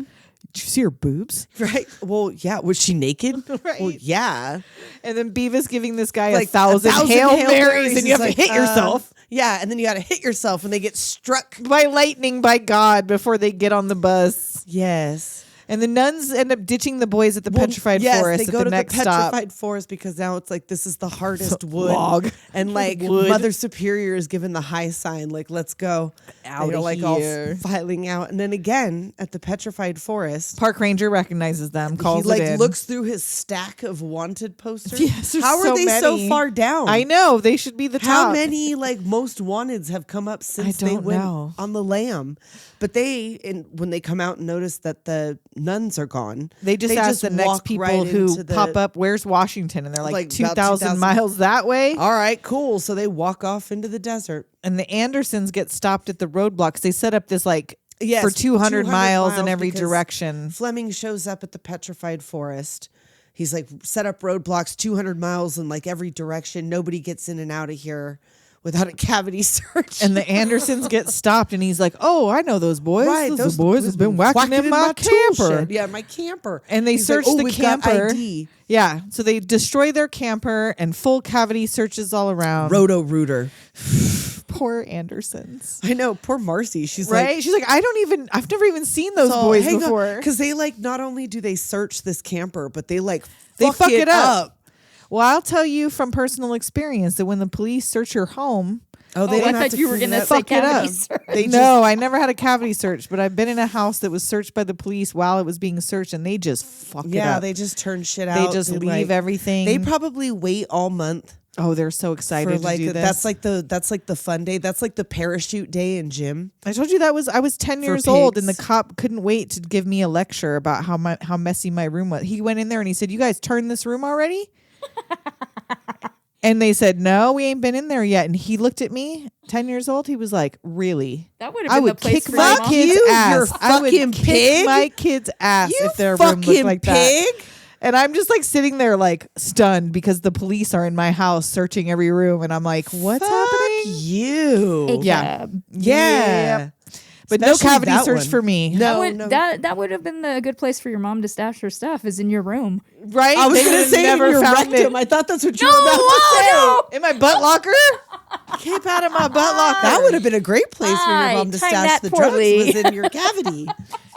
Did you see her boobs? Right. Well, yeah. Was she naked? Right. Well, yeah. And then Beavis giving this guy Like 1,000 Hail Marys, and you have He's to hit yourself Yeah, and then you got to hit yourself when they get struck. by lightning by God before they get on the bus. Yes. And the nuns end up ditching the boys at the petrified forest they go at to the next the stop. petrified forest because now it's like this is the hardest wood. Log. And like Wood. Mother Superior is given the high sign, like let's go. Outta They're like here. all filing out, and then again at the petrified forest, Park ranger recognizes them, calls he like it in. looks through his stack of wanted posters. Yes, there's how are so they so many. far down? I know they should be the How top. many like most wanteds have come up since I they don't went know. on the lam? But when they come out and notice that the nuns are gone, They just ask the next walk people right who into the- pop up, where's Washington? And they're like, Like about 2,000 2,000 miles that way. All right, cool. So they walk off into the desert. And the Andersons get stopped at the roadblocks. They set up this like Yes, for 200 miles in every because direction. Fleming shows up at the petrified forest. He's like set up roadblocks 200 miles in like every direction. Nobody gets in and out of here without a cavity search. And the Andersons get stopped, and he's like, "Oh, I know those boys. Right, those boys have been whacking in my tool camper." shed. Yeah, my camper. And they He's search like, "Oh, the we've got camper. ID. Yeah, so they destroy their camper and full cavity searches all around. Roto Rooter. Poor Andersons. I know, poor Marcy. She's Right? like, She's like, I've never even seen those boys before. because they like not only do they search this camper, but they like They fuck it up. up. Well, I'll tell you from personal experience that when the police search your home, Oh, they I don't have thought to you were clean going it to up. say Fuck it cavity up. search. They no, I never had a cavity search, but I've been in a house that was searched by the police while it was being searched, and they just fuck it Yeah, up. they just turn shit They out. just They, leave like- everything. They probably wait all month Oh, they're so excited for to like do this. that's like the fun day. That's like the parachute day in gym. I told you I was 10 For years old, and the pigs. cop couldn't wait to give me a lecture about how messy my room was. He went in there and he said, "You guys turned this room already?" And they said, "No, we ain't been in there yet." And he looked at me, 10 years old. He was like, "Really?" That would have I been would the place kick for my your mom. kid's You, ass. you I would fucking kick pig. my kid's ass You if their room looked fucking like that. pig. And I'm just like sitting there like stunned because the police are in my house searching every room, and I'm like, "What's happening?" You. Yeah. Yeah. But no Especially cavity that search one. for me. No, That would have been a good place for your mom to stash her stuff, is in your room. Right? I was They going to would've say never in your found rectum. it. I thought that's what you were about to say. In my butt locker? Keep out of my butt locker. That would have been a great place for your mom to timed stash that the poorly. drugs, was in your cavity.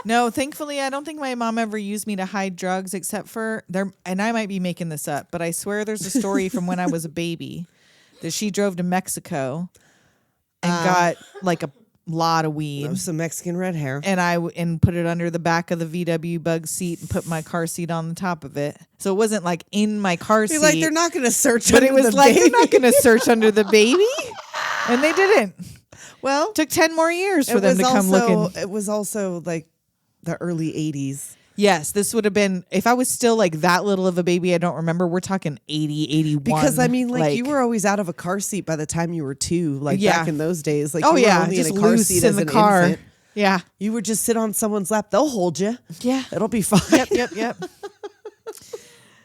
No, thankfully, I don't think my mom ever used me to hide drugs except for there. And I might be making this up, but I swear there's a story from when I was a baby that she drove to Mexico and got like a lot of weed. That was some Mexican red hair. And put it under the back of the VW bug seat and put my car seat on the top of it. So it wasn't like in my car seat. You're like, they're not going to search but under it was the like, baby. they're not going to search under the baby. And they didn't. Well, Took 10 more years for them to come looking. It was also like the early 80s. Yes, this would have been, if I was still like that little of a baby, I don't remember. We're talking 80, 81. Because I mean, like you were always out of a car seat by the time you were 2. Like Yeah. back in those days, like oh you were yeah, only just in a car loose seat in as the an car. infant. Yeah. You would just sit on someone's lap. They'll hold you. Yeah. It'll be fine. Yep.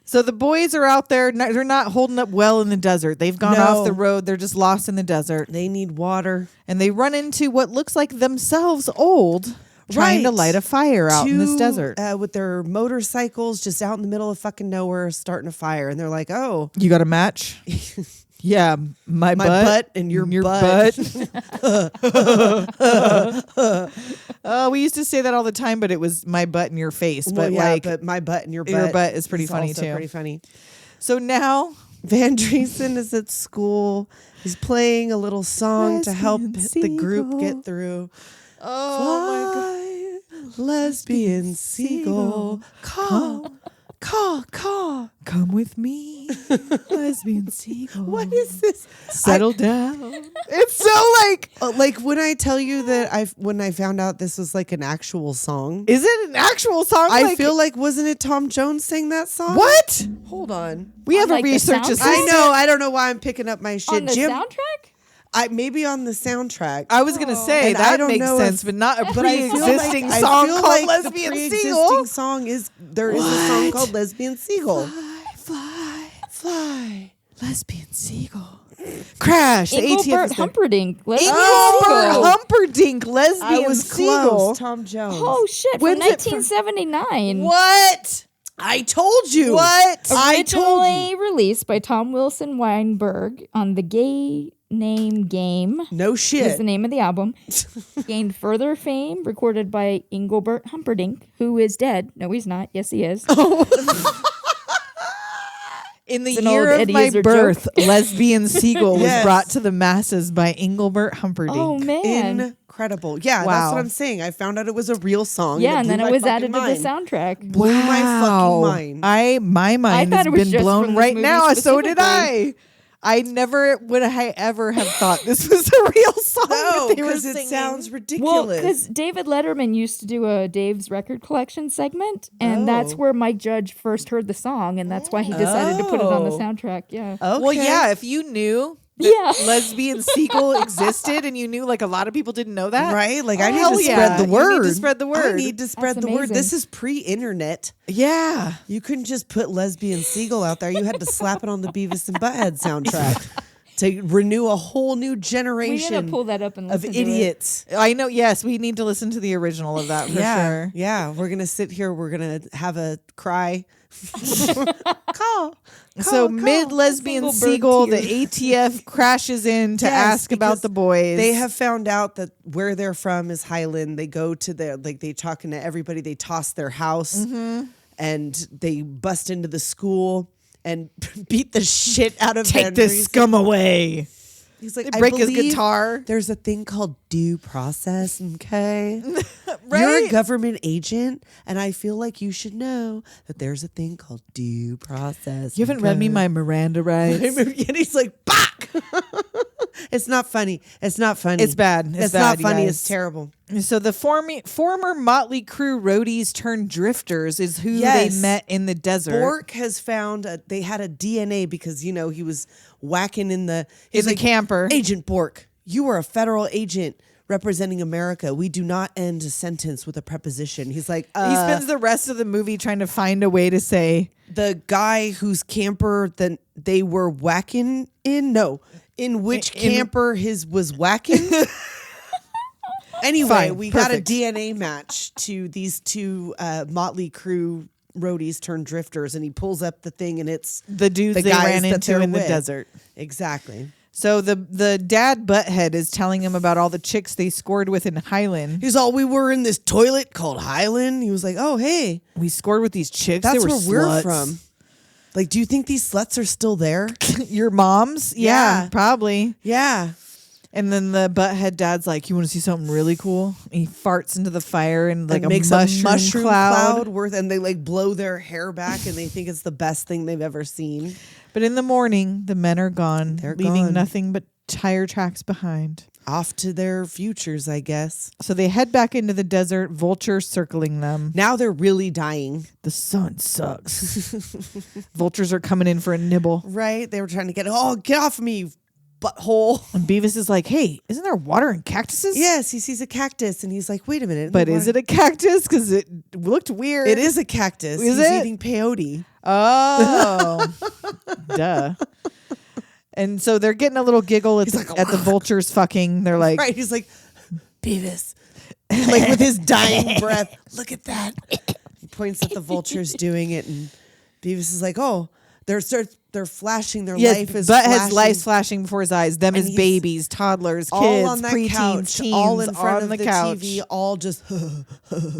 So the boys are out there. They're not holding up well in the desert. They've gone No. off the road. They're just lost in the desert. They need water. And they run into what looks like themselves old, trying to Right. light a fire out in this Two, desert. with their motorcycles just out in the middle of fucking nowhere starting a fire. And they're like, oh, You got a match? Yeah, my butt and your butt. Oh, we used to say that all the time, but it was my butt and your face. Well, But yeah, like, but my butt and your butt is pretty funny also too. Pretty funny. so now Van Driesen is at school. He's playing a little song to help Lesbian the group seagull. get through. oh Fly, lesbian seagull, caw, caw, caw. come with me, lesbian seagull. What is this? Settle down. It's so Like when I tell you that when I found out this was like an actual song, is it an actual song? I feel like wasn't it Tom Jones sang that song? What? Hold on. We have like a the research soundtrack? assistant. I know. I don't know why I'm picking up my shit. On the Jim, soundtrack? maybe on the soundtrack. I was gonna say And I that don't makes know sense, if- but not a But I feel pre-existing like, song I feel called like Lesbian the pre-existing Seagull. song there is a song What? called Lesbian Seagull. Fly, Fly. lesbian seagull. Crash. The ATF Engelbert is there. Humperdinck. Lesbian Engelbert seagull. Humperdinck, lesbian I was seagull. close. Tom Jones. Oh shit! From When's it from? 1979. What? I told you. What? I told you. Originally released by Tom Wilson Weinberg on the Gay Name Game. No Is shit. the name of the album. Gained further fame, recorded by Engelbert Humperdinck, who is dead. No, he's not. Yes, he is. In the It's an year old of Eddie my Izzard birth, joke. Lesbian Seagull was Yes. brought to the masses by Engelbert Humperdinck. Oh man. Incredible. Yeah, Wow. that's what I'm saying. I found out it was a real song. Yeah, and blew then my it was fucking added mind. to the soundtrack. Blew my fucking mind. My mind thought has it was been just blown from this right movie now. So did specifically. I never would I ever have thought this was a real song. No, that they were because it singing. sounds Well, ridiculous. because David Letterman used to do a Dave's record collection segment, and that's Oh. where Mike Judge first heard the song, and that's why he decided to put it on the Oh. soundtrack. Yeah. Okay. Well, yeah, if you knew Yeah. lesbian seagull existed and you knew like a lot of people didn't know that. Right? Like, I need hell to yeah. spread the You word. need to spread the word. I need to spread That's the word. amazing. This is pre-internet. Yeah. You couldn't just put lesbian seagull out there. You had to slap it on the Beavis and Butthead soundtrack to renew a whole new We gotta generation pull that up and of listen to it. idiots. I know, yes, we need to listen to the original of that for sure. Yeah. We're gonna sit here. We're gonna have a cry. Call. So mid lesbian Single bird seagull, the tears. ATF crashes in to Yes, ask about because the boys. They have found out that where they're from is Highland. They go to their, like, they talking to everybody. They toss their house and they bust into the school and beat the shit out of take Ben this Reese. scum away. He's like, They break I his believe guitar. There's a thing called due process, okay? Right? You're a government agent, and I feel like you should know that there's a thing called due process. You haven't read me my Miranda rights. And he's like, "Back!" It's not funny. It's not funny. It's bad. It's bad, not you funny. guys. It's terrible. So the former Motley Crue roadies turned drifters is who Yes. they met in the desert. Bork has found they had a DNA because he was whacking in the he's the camper. Agent Bork, you are a federal agent representing America. We do not end a sentence with a preposition. He's like, He spends the rest of the movie trying to find a way to say the guy whose camper that they were whacking in. No, in which camper his was whacking. Anyway, Fine, we perfect. got a DNA match to these two Motley Crue roadies turned drifters, and he pulls up the thing, and it's the dudes the they guys ran that into they're in the with. desert. Exactly. So the dad Butthead is telling him about all the chicks they scored with in Highland. He's all, we were in this toilet called Highland. He was like, oh, hey, We scored with these chicks. that's they were where we're sluts. from. Like, do you think these sluts are still there? Your mom's? Yeah, Yeah. probably. Yeah. And then the Butthead dad's like, you want to see something really cool? And he farts into the fire and like And a makes mushroom, cloud. worth, and they like blow their hair back, and they think it's the best thing they've ever seen. But in the morning, the men are gone, They're leaving gone. nothing but tire tracks behind. Off to their futures, I guess. So they head back into the desert, vultures circling them. Now they're really dying. The sun sucks. Vultures are coming in for a nibble. Right? They were trying to get off me, butthole. And Beavis is like, hey, isn't there water and cactuses? Yes, he sees a cactus, and he's like, wait a minute. But is it a cactus? Because it looked weird. It is a cactus. Is He's it? eating peyote. Oh, duh. And so they're getting a little giggle at, at the vultures fucking. They're like, Right? He's like, Beavis. Like with his dying breath. Look at that. He points at the vultures doing it, and Beavis is like, oh, they're flashing. Their life is Butthead's flashing. life's flashing before his eyes. Them And as he's babies, toddlers, all kids, on that preteens, couch, teens, all in front on of the the couch. TV, all just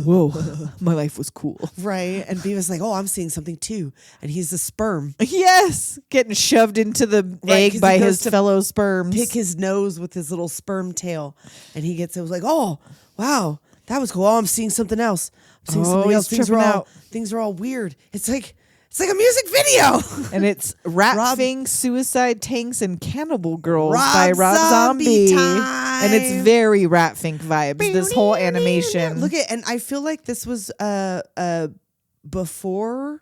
Whoa, my life was cool. right. And Beavis is like, oh, I'm seeing something too, and he's the sperm. Yes, getting shoved into the 'cause egg he by goes his to fellow sperms. Pick his nose with his little sperm tail, and he gets it. Was like, oh, wow, that was cool. Oh, I'm seeing something else. I'm seeing Oh, something he's else. tripping out. Things are all weird. It's like a music video. And it's Rat Rob- Fing, Suicide Tanks, and Cannibal Girls Rob by Rob Zombie Zombie. time. And it's very Rat Fink vibes, this whole animation. Look at, and I feel like this was before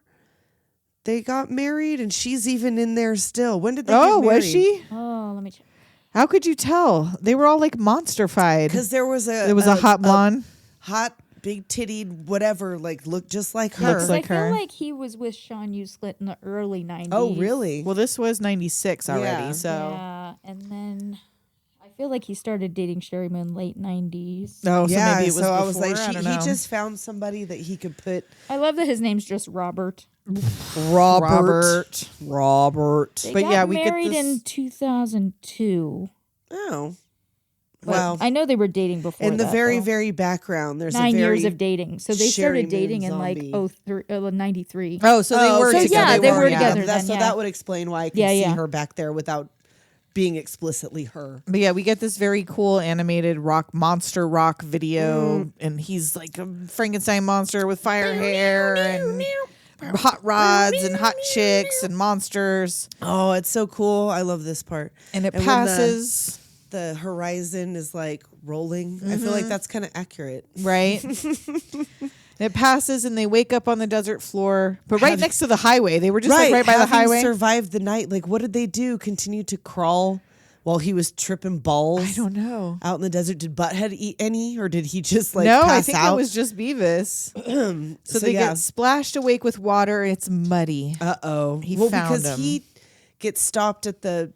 they got married, and she's even in there still. When did they get married? was she? Oh, let me check. How could you tell? They were all like monster-fied. Because there was a hot blonde. hot big tittied whatever, like looked just like her. Looks like I her. feel like he was with Sean Uslet in the early 90s. Oh, really? Well, this was 96 already, Yeah. so. Yeah. And then I feel like he started dating Sherry Moon late 90s. Oh, so yeah, maybe it was so I before? was like, I don't he know. just found somebody that he could put I love that his name's just Robert. Robert. They But got yeah, we get married this- in 2002. Oh, But well, I know they were dating before in the that, very, though. very background, there's 9 a very years of dating. So they Sherry started dating Moon in zombie. 93. Oh, so they were so together. yeah, they were yeah. together That's, then, so yeah. that would explain why I could Yeah, see yeah. her back there without being explicitly her. But yeah, we get this very cool animated monster rock video, and he's like a Frankenstein monster with fire hair and hot rods and hot chicks and monsters. Oh, it's so cool. I love this part. And it when passes, the horizon is like rolling. I feel like that's kind of accurate. right? It passes, and they wake up on the desert floor, but right next to the highway. They were just like right by the having highway. survived the night. Like, what did they do? Continue to crawl while he was tripping balls? I don't know. Out in the desert, did Butthead eat any, or did he just like No, pass I think out? it was just Beavis. So they yeah. get splashed awake with water. It's muddy. He found because him. he gets stopped at the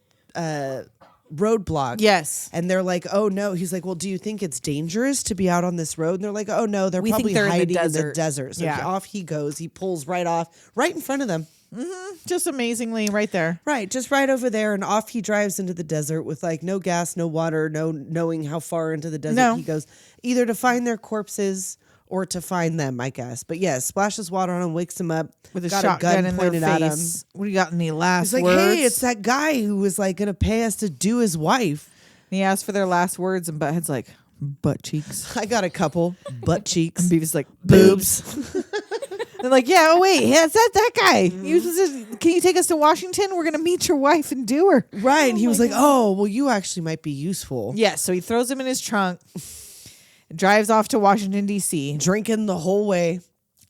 roadblock. Yes. And they're like, oh no. He's like, well, do you think it's dangerous to be out on this road? And they're like, oh no, they're We think probably they're in the hiding in the desert. desert. So Yeah. off he goes. He pulls right off, right in front of them. Just amazingly right there. Right, just right over there, and off he drives into the desert with like no gas, no water, no knowing how far into the desert No. he goes, either to find their corpses or to find them, I guess. But yeah, splashes water on him, wakes him up With a got shotgun gun in their pointed at him. face. What do you got in the last He's like, words? hey, it's that guy who was like gonna pay us to do his wife. And he asked for their last words, and Butthead's like, butt cheeks. I got a couple butt cheeks, And Beavis like, boobs. They're like, yeah, oh wait, yeah, that guy. He was just, can you take us to Washington? We're gonna meet your wife and do her. right? And he was like, oh, well, you actually might be useful. Yeah, so he throws him in his trunk, drives off to Washington, D.C. Drinking the whole way.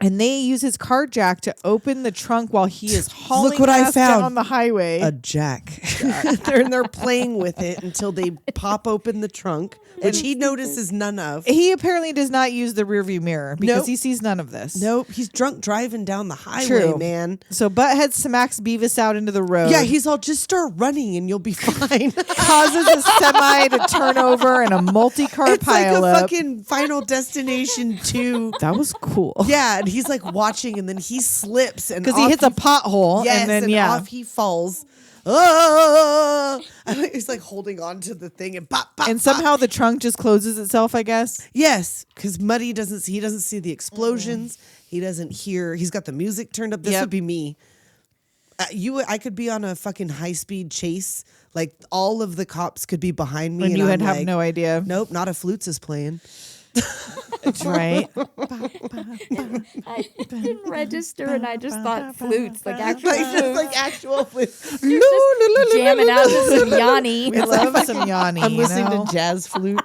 And they use his car jack to open the trunk while he is hauling what I ass found. down the highway. A jack. they're playing with it until they pop open the trunk, which he notices none of. He apparently does not use the rearview mirror because Nope. he sees none of this. Nope, he's drunk driving down the highway, True. man. So Butthead smacks Beavis out into the road. Yeah, he's all, just start running and you'll be fine. causes a semi to turn over and a multi-car It's like a pileup. fucking Final Destination 2. That was cool. Yeah, and he's like watching, and then he slips, and Because he off hits a pothole, yes, and then off he falls. Ah! He's like holding on to the thing, and pop, pop, and pop. somehow the trunk just closes itself, I guess. Yes, because Muddy doesn't see the explosions. He doesn't hear. He's got the music turned up. This Yep. would be me. I could be on a fucking high speed chase. Like all of the cops could be behind me, And you would I'm have like, no idea. Nope, not a flutes is playing. That's right. I didn't register, and I just thought flutes, like actual Like, just flutes. like actual flutes. Jamming out to some Yanni. We love some Yanni. I'm listening you know? to jazz flute.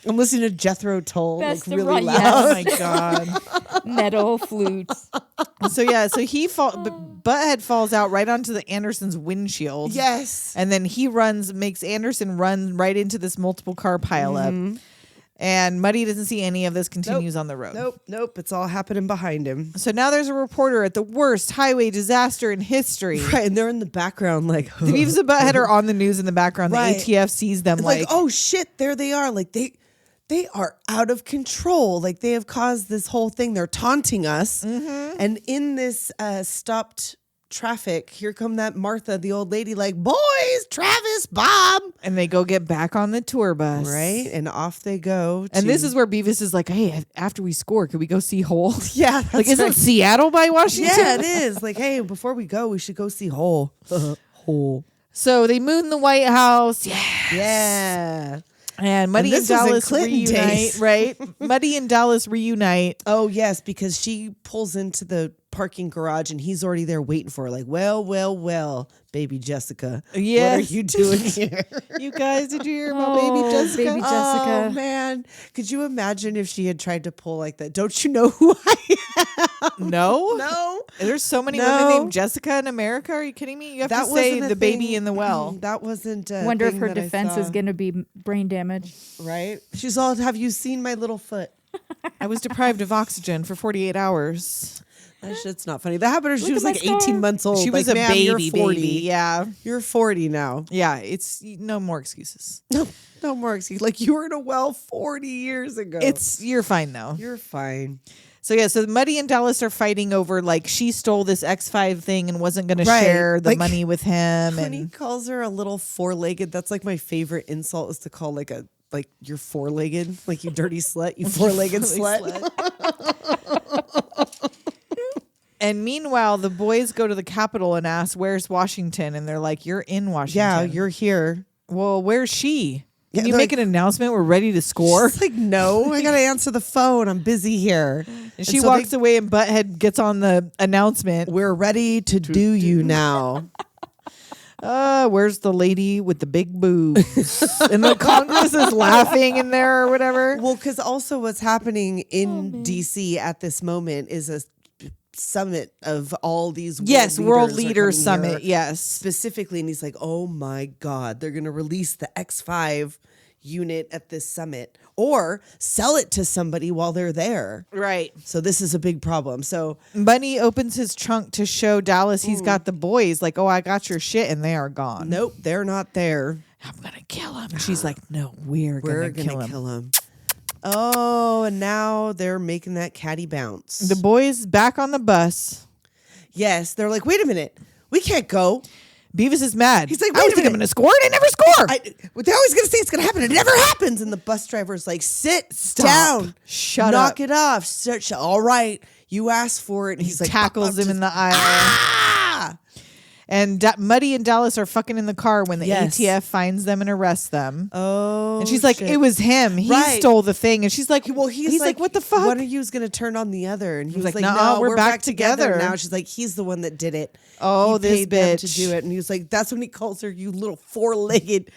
I'm listening to Jethro Tull, Best like of really rock, loud. Oh my god. Metal flutes. So yeah, so Butthead falls out right onto the Anderson's windshield. Yes. And then he makes Anderson run right into this multiple car pileup. Mm-hmm. And Muddy doesn't see any of this, continues on the road. Nope. It's all happening behind him. So now there's a reporter at the worst highway disaster in history. Right, and they're in the background, like The Beavis and Butthead are on the news in the background. Right. The ATF sees them It's like, oh shit, there they are. Like they are out of control. Like they have caused this whole thing. They're taunting us. Mm-hmm. And in this stopped traffic, here come that Martha, the old lady, like, boys, Travis, Bob. and they go get back on the tour bus. Right? And off they go. And this is where Beavis is like, hey, after we score, could we go see Hole? yeah, that's Like, isn't right. Seattle by Washington? Yeah, it is. Like, hey, before we go, we should go see Hole. Hole. So they moon the White House. Yeah. Yeah. And Muddy and this was in Dallas Clinton reunite, days. right? Muddy and Dallas reunite. Oh, yes, because she pulls into the parking garage and he's already there waiting for her. Like, well, baby Jessica. Yes. What are you doing here? You guys, did you hear about baby Jessica? Baby Jessica. Oh, man. Could you imagine if she had tried to pull like that? Don't you know who I am? No. No. There's so many No. women named Jessica in America. Are you kidding me? You have That to say wasn't a the baby thing. in the well. That wasn't a Wonder if thing her that I defense saw. is going to be brain damage. Right? She's all, have you seen my little foot? I was deprived of oxygen for 48 hours. That shit's not funny. That happened when she was at like my 18 scar. months old. She was Like, a ma'am, baby, you're 40. baby. Yeah. You're 40 now. Yeah. It's no more excuses. No more excuse. Like, you were in a well 40 years ago. You're fine now. You're fine. So yeah, so Muddy and Dallas are fighting over like she stole this X5 thing and wasn't going to Right. share the Like, money with him. When he And calls her a little four-legged, that's like my favorite insult is to call like you're four-legged, like you dirty slut, you four-legged slut. And meanwhile, the boys go to the Capitol and ask, "Where's Washington?" And they're like, "You're in Washington." Yeah, you're here. Well, where's she? Can Yeah, you they're make like- an announcement? We're ready to score. It's like, no, I gotta answer the phone. I'm busy here. And she so walks away, and Butthead gets on the announcement. We're ready to do you now. Where's the lady with the big boobs? And the Congress is laughing in there or whatever. Well, because also what's happening in DC at this moment is a summit of all these World are Leaders coming Summit. here Yes. specifically, and he's like, oh my God, they're gonna release the X5 unit at this summit or sell it to somebody while they're there. Right. So this is a big problem. So Bunny opens his trunk to show Dallas he's got the boys. Like, oh, I got your shit, and they are gone. nope, they're not there. I'm gonna kill him. And she's like, no, we're We're gonna kill him. him. Oh, and now they're making that catty bounce. The boys back on the bus. Yes, they're like, wait a minute, we can't go. Beavis is mad. He's like, I wait was a thinking I'm minute. gonna score, and I never score. They're always gonna say it's gonna happen. It never happens. And the bus driver's like, sit down, Shut knock up. it off. All right, you asked for it. And he's like, tackles him in the aisle. ah! And Muddy and Dallas are fucking in the car when the Yes. ATF finds them and arrests them. Oh, And she's like, shit. it was him. He Right. stole the thing. And she's like, Well, he's like, what the fuck? One of you is gonna turn on the other, and he was like, like, "Nuh-uh, no, we're back together together." now. She's like, he's the one that did it. Oh, He this paid them to bitch. do it, and he was like, that's when he calls her, you little four-legged.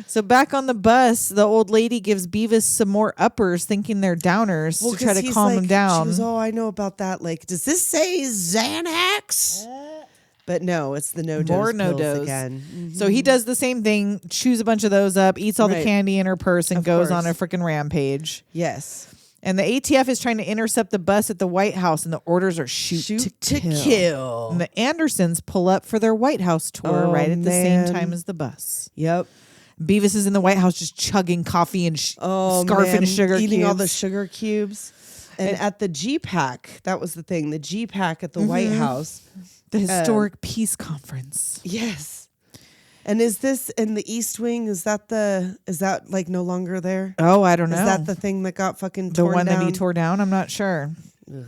So back on the bus, the old lady gives Beavis some more uppers, thinking they're downers to try 'cause to he's calm like, him down. She was, oh, I know about that. Like, does this say Xanax? But no, it's the no-dose More pills no-dose. again. So he does the same thing, chews a bunch of those up, eats all the Right. candy in her purse, and Of goes course. on a freaking rampage. Yes. And the ATF is trying to intercept the bus at the White House, and the orders are shoot to kill. And the Andersons pull up for their White House tour Oh, right at the same man. time as the bus. Yep. Beavis is in the White House just chugging coffee and Oh, scarfing man. sugar Eating all the cubes. sugar cubes. And at the G-Pack, that was the thing. The G-Pack at the White House. The historic peace conference. Yes. And is this in the East Wing? Is that like no longer there? Oh, I don't know. Is that the thing that got fucking the torn one down? that he tore down? I'm not sure.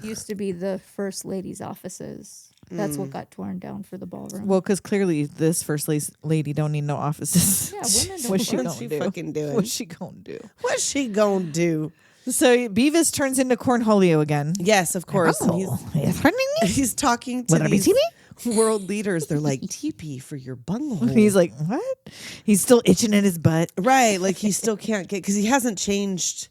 Used to be the first lady's offices. That's what got torn down for the ballroom. Well, because clearly this first lady don't need no offices. Yeah, women don't What's she work. gonna she do? fucking doing? What's she gonna do? What's she gonna do? So Beavis turns into Cornholio again. Yes, of course. And he's talking to Wanna be these world leaders. They're like, TP for your bunghole. He's like, what? He's still itching in his butt. right. Like he still can't get, because he hasn't changed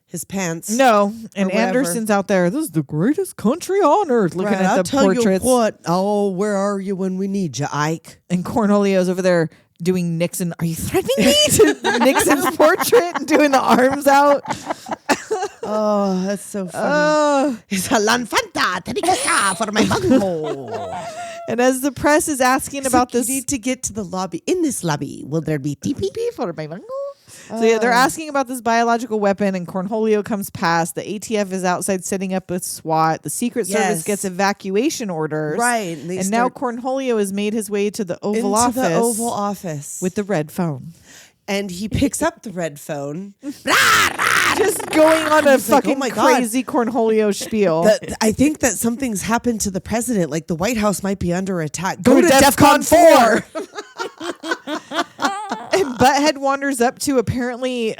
his pants. No, and whatever. Anderson's out there. This is the greatest country on earth. Looking Right, at I'll the tell portraits. you what. Oh, where are you when we need you, Ike? And Cornholio's over there doing Nixon. Are you threatening me to Nixon's portrait and doing the arms out? Oh, that's so funny. Oh. It's a lanfanta tarikaka for my bunghole. And as the press is asking about this, You need to get to the lobby. In this lobby, will there be TP? for my bunghole? So yeah, they're asking about this biological weapon, and Cornholio comes past. The ATF is outside setting up a SWAT. The Secret Service Yes. gets evacuation orders. Right, and they And now start- Cornholio has made his way to the Oval Into Office. the Oval Office. With the red phone. And he picks up the red phone. Just going on a He's like, fucking "Oh my God." crazy Cornholio spiel. I think that something's happened to the president. Like the White House might be under attack. Go to DEFCON 4. And Butthead wanders up to apparently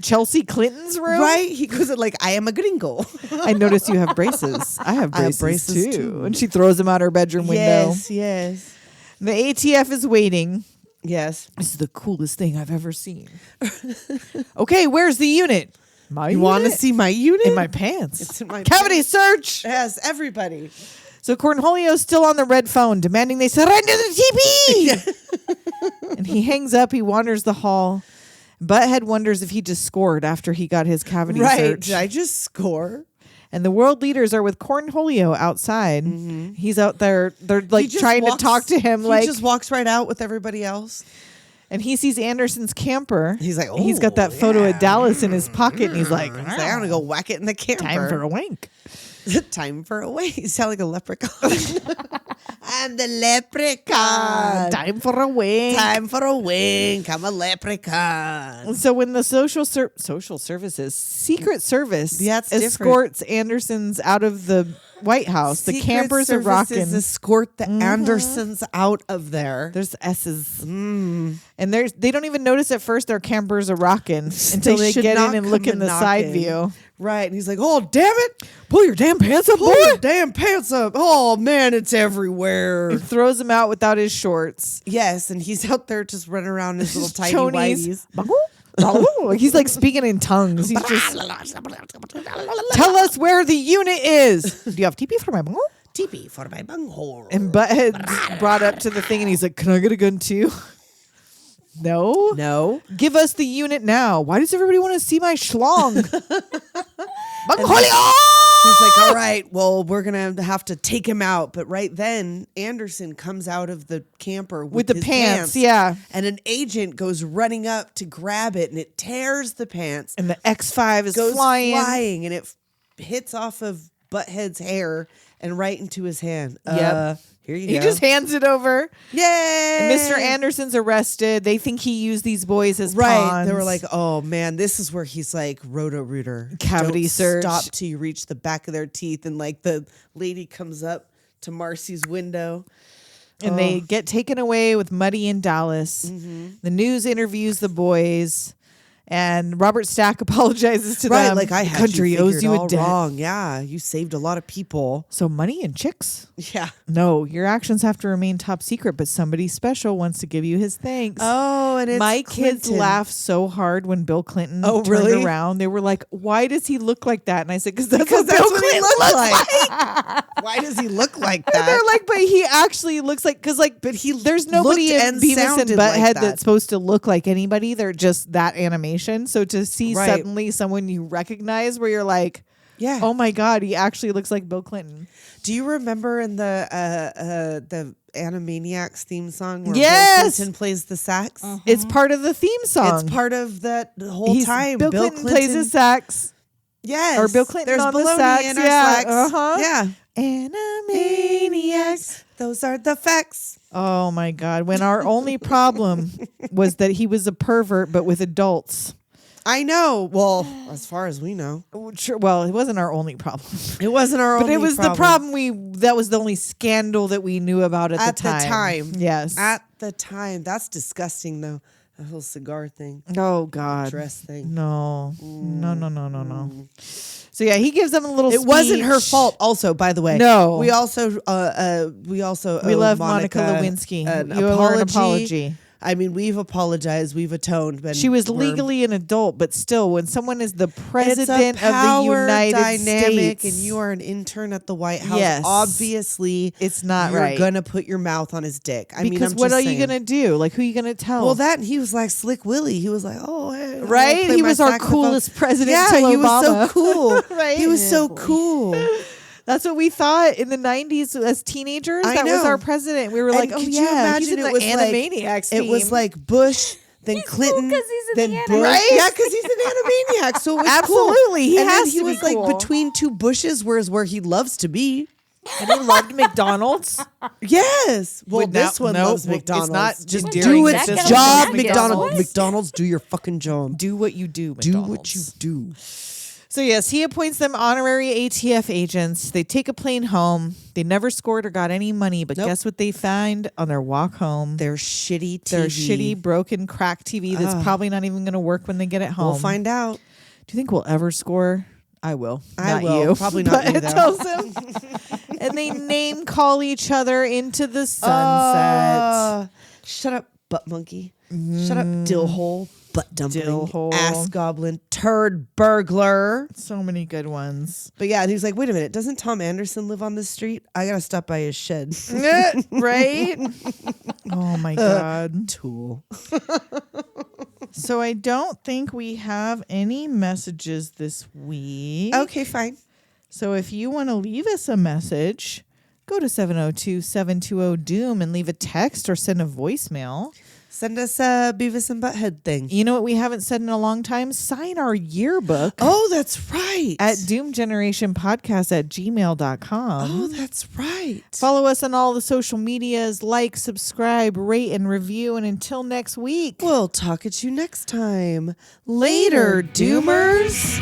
Chelsea Clinton's room. Right? He goes like, I am a gringo. I noticed you have braces. I have braces, too. And she throws them out her bedroom window. Yes. The ATF is waiting. Yes. This is the coolest thing I've ever seen. Okay, where's the unit? You want to see my unit? In my pants. It's in my Cavity pants. search. Yes, everybody. So Cornholio's still on the red phone, demanding they surrender the TP. And he hangs up. He wanders the hall. Butthead wonders if he just scored after he got his cavity Right. search. Did I just score? And the world leaders are with Cornholio outside. He's out there. They're like trying to talk to him. He just walks right out with everybody else. And he sees Anderson's camper. He's like, he's got that photo of Dallas in his pocket. And he's like, I'm going to go whack it in the camper. time for a wank. Time for a wank. You sound like a leprechaun. I'm the leprechaun. Time for a wank. Time for a wink. I'm a leprechaun. So when the social services, Secret Service That's different. escorts Andersons out of the White House, the Secret campers are rocking. Services escort the Andersons out of there. There's S's. And they don't even notice at first their campers are rocking until they should get not in and come look in and the knock side in. view. Right. And he's like, oh, damn it. Pull your damn pants up, Pull your damn pants up. Oh, man, it's everywhere. He throws him out without his shorts. Yes. And he's out there just running around in his little tiny Chonies. whiteies. He's like speaking in tongues. He's just, tell us where the unit is. Do you have TP for my bunghole? TP for my bunghole. And Butthead brought up to the thing and he's like, can I get a gun too? No. No. Give us the unit now. Why does everybody want to see my schlong? Bunghole! He's like, all right, well, we're going to have to take him out. But right then, Anderson comes out of the camper with the his pants, yeah. And an agent goes running up to grab it, and it tears the pants. And the X5 is goes flying. and it hits off of Butthead's hair and right into his hand. Yep. Here you He go. just hands it over. Yay! And Mr. Anderson's arrested. They think he used these boys as Right. pawns. They were like, oh, man, this is where he's like, Roto-Rooter. Cavity Don't search. Stop till you reach the back of their teeth. And like the lady comes up to Marcy's window. And they get taken away with Muddy and Dallas. The news interviews the boys. And Robert Stack apologizes to them. Like I The had country you owes you a all debt. wrong. Yeah, you saved a lot of people. So money and chicks? Yeah. No, your actions have to remain top secret, but somebody special wants to give you his thanks. Oh, and it's My kids Clinton. laughed so hard when Bill Clinton turned really? around. They were like, why does he look like that? And I said, because that's Because what that's Bill what he Clinton looks looks like. Why does he look like And they're that? like, but he actually looks like, because like, But he there's nobody looked in and Beavis and sounded Butthead like that. that's supposed to look like anybody. They're just that animation. So to see Right. suddenly someone you recognize where you're like, Yeah. oh my God, he actually looks like Bill Clinton. Do you remember in the Animaniacs theme song where Yes! Bill Clinton plays the sax? It's part of the theme song. It's part of that the whole time. Bill Clinton plays his sax. Yes. or Bill Clinton There's on the baloney sax, in our yeah, slacks. uh-huh. Yeah. Animaniacs. Those are the facts. Oh my God. When our only problem was that he was a pervert, but with adults. I know. Well, as far as we know. Well, it wasn't our only problem. It wasn't our But only it was problem. the problem that was the only scandal that we knew about at the time. Yes. At the time. That's disgusting, though. That whole cigar thing. Oh God. Dress thing. No. No. So yeah, he gives them a little It wasn't her speech. fault. Also, by the way, No. We also We owe love Monica Lewinsky. You owe her an apology. I mean, we've apologized, we've atoned, but She was we're- legally an adult, but still, when someone is the It's president a of the power United dynamic, States, and you are an intern at the White House. Yes. Obviously, it's not you're right. gonna put your mouth on his dick. I mean, Because I'm what just are you saying. gonna do? Like, who are you gonna tell? Well, that and he was like Slick Willie. He was like, oh, hey, I'll Right? play He my was our saxophone. coolest president Yeah, till he was so Obama. cool. Right? He was Yeah, so boy. cool. That's what we thought in the 90s as teenagers. I that was know. our president. We were And like, oh could yeah, you imagine he's in it the was like- Animaniacs It was team. like Bush, then Clinton, 'cause he's in then the Bush. Right? Yeah, because he's an Animaniac. So it was Absolutely. cool. He and has then he to be was like cool. between two bushes, where he loves to be. and he loved McDonald's. Yes. Well, Wait, this one no, loves well, McDonald's. it's not Just endearing do that its this job, one. McDonald's. McDonald's. McDonald's, do your fucking job. Do what you do, Do McDonald's. what you do. So yes, he appoints them honorary ATF agents. They take a plane home. They never scored or got any money, but Nope. guess what they find on their walk home? Their shitty TV. Their shitty, broken, crack TV that's probably not even going to work when they get it home. We'll find out. Do you think we'll ever score? I will. I not will. You. Probably not But you, it though. tells him. And they name call each other into the sunset. Shut up, butt monkey. Shut up, dill hole. Butt dumpling. Dill hole. Ass goblin. Turd burglar. So many good ones. But yeah, and he's like, wait a minute. Doesn't Tom Anderson live on this street? I got to stop by his shed. Right? Oh my God. Tool. So I don't think we have any messages this week. Okay, fine. So if you want to leave us a message, go to 702-720-DOOM and leave a text or send a voicemail. Send us a Beavis and Butthead thing. You know what we haven't said in a long time? Sign our yearbook. Oh, that's right. At doomgenerationpodcast@gmail.com. Oh, that's right. Follow us on all the social medias. Like, subscribe, rate, and review. And until next week, We'll talk at you next time. Later, Doomers.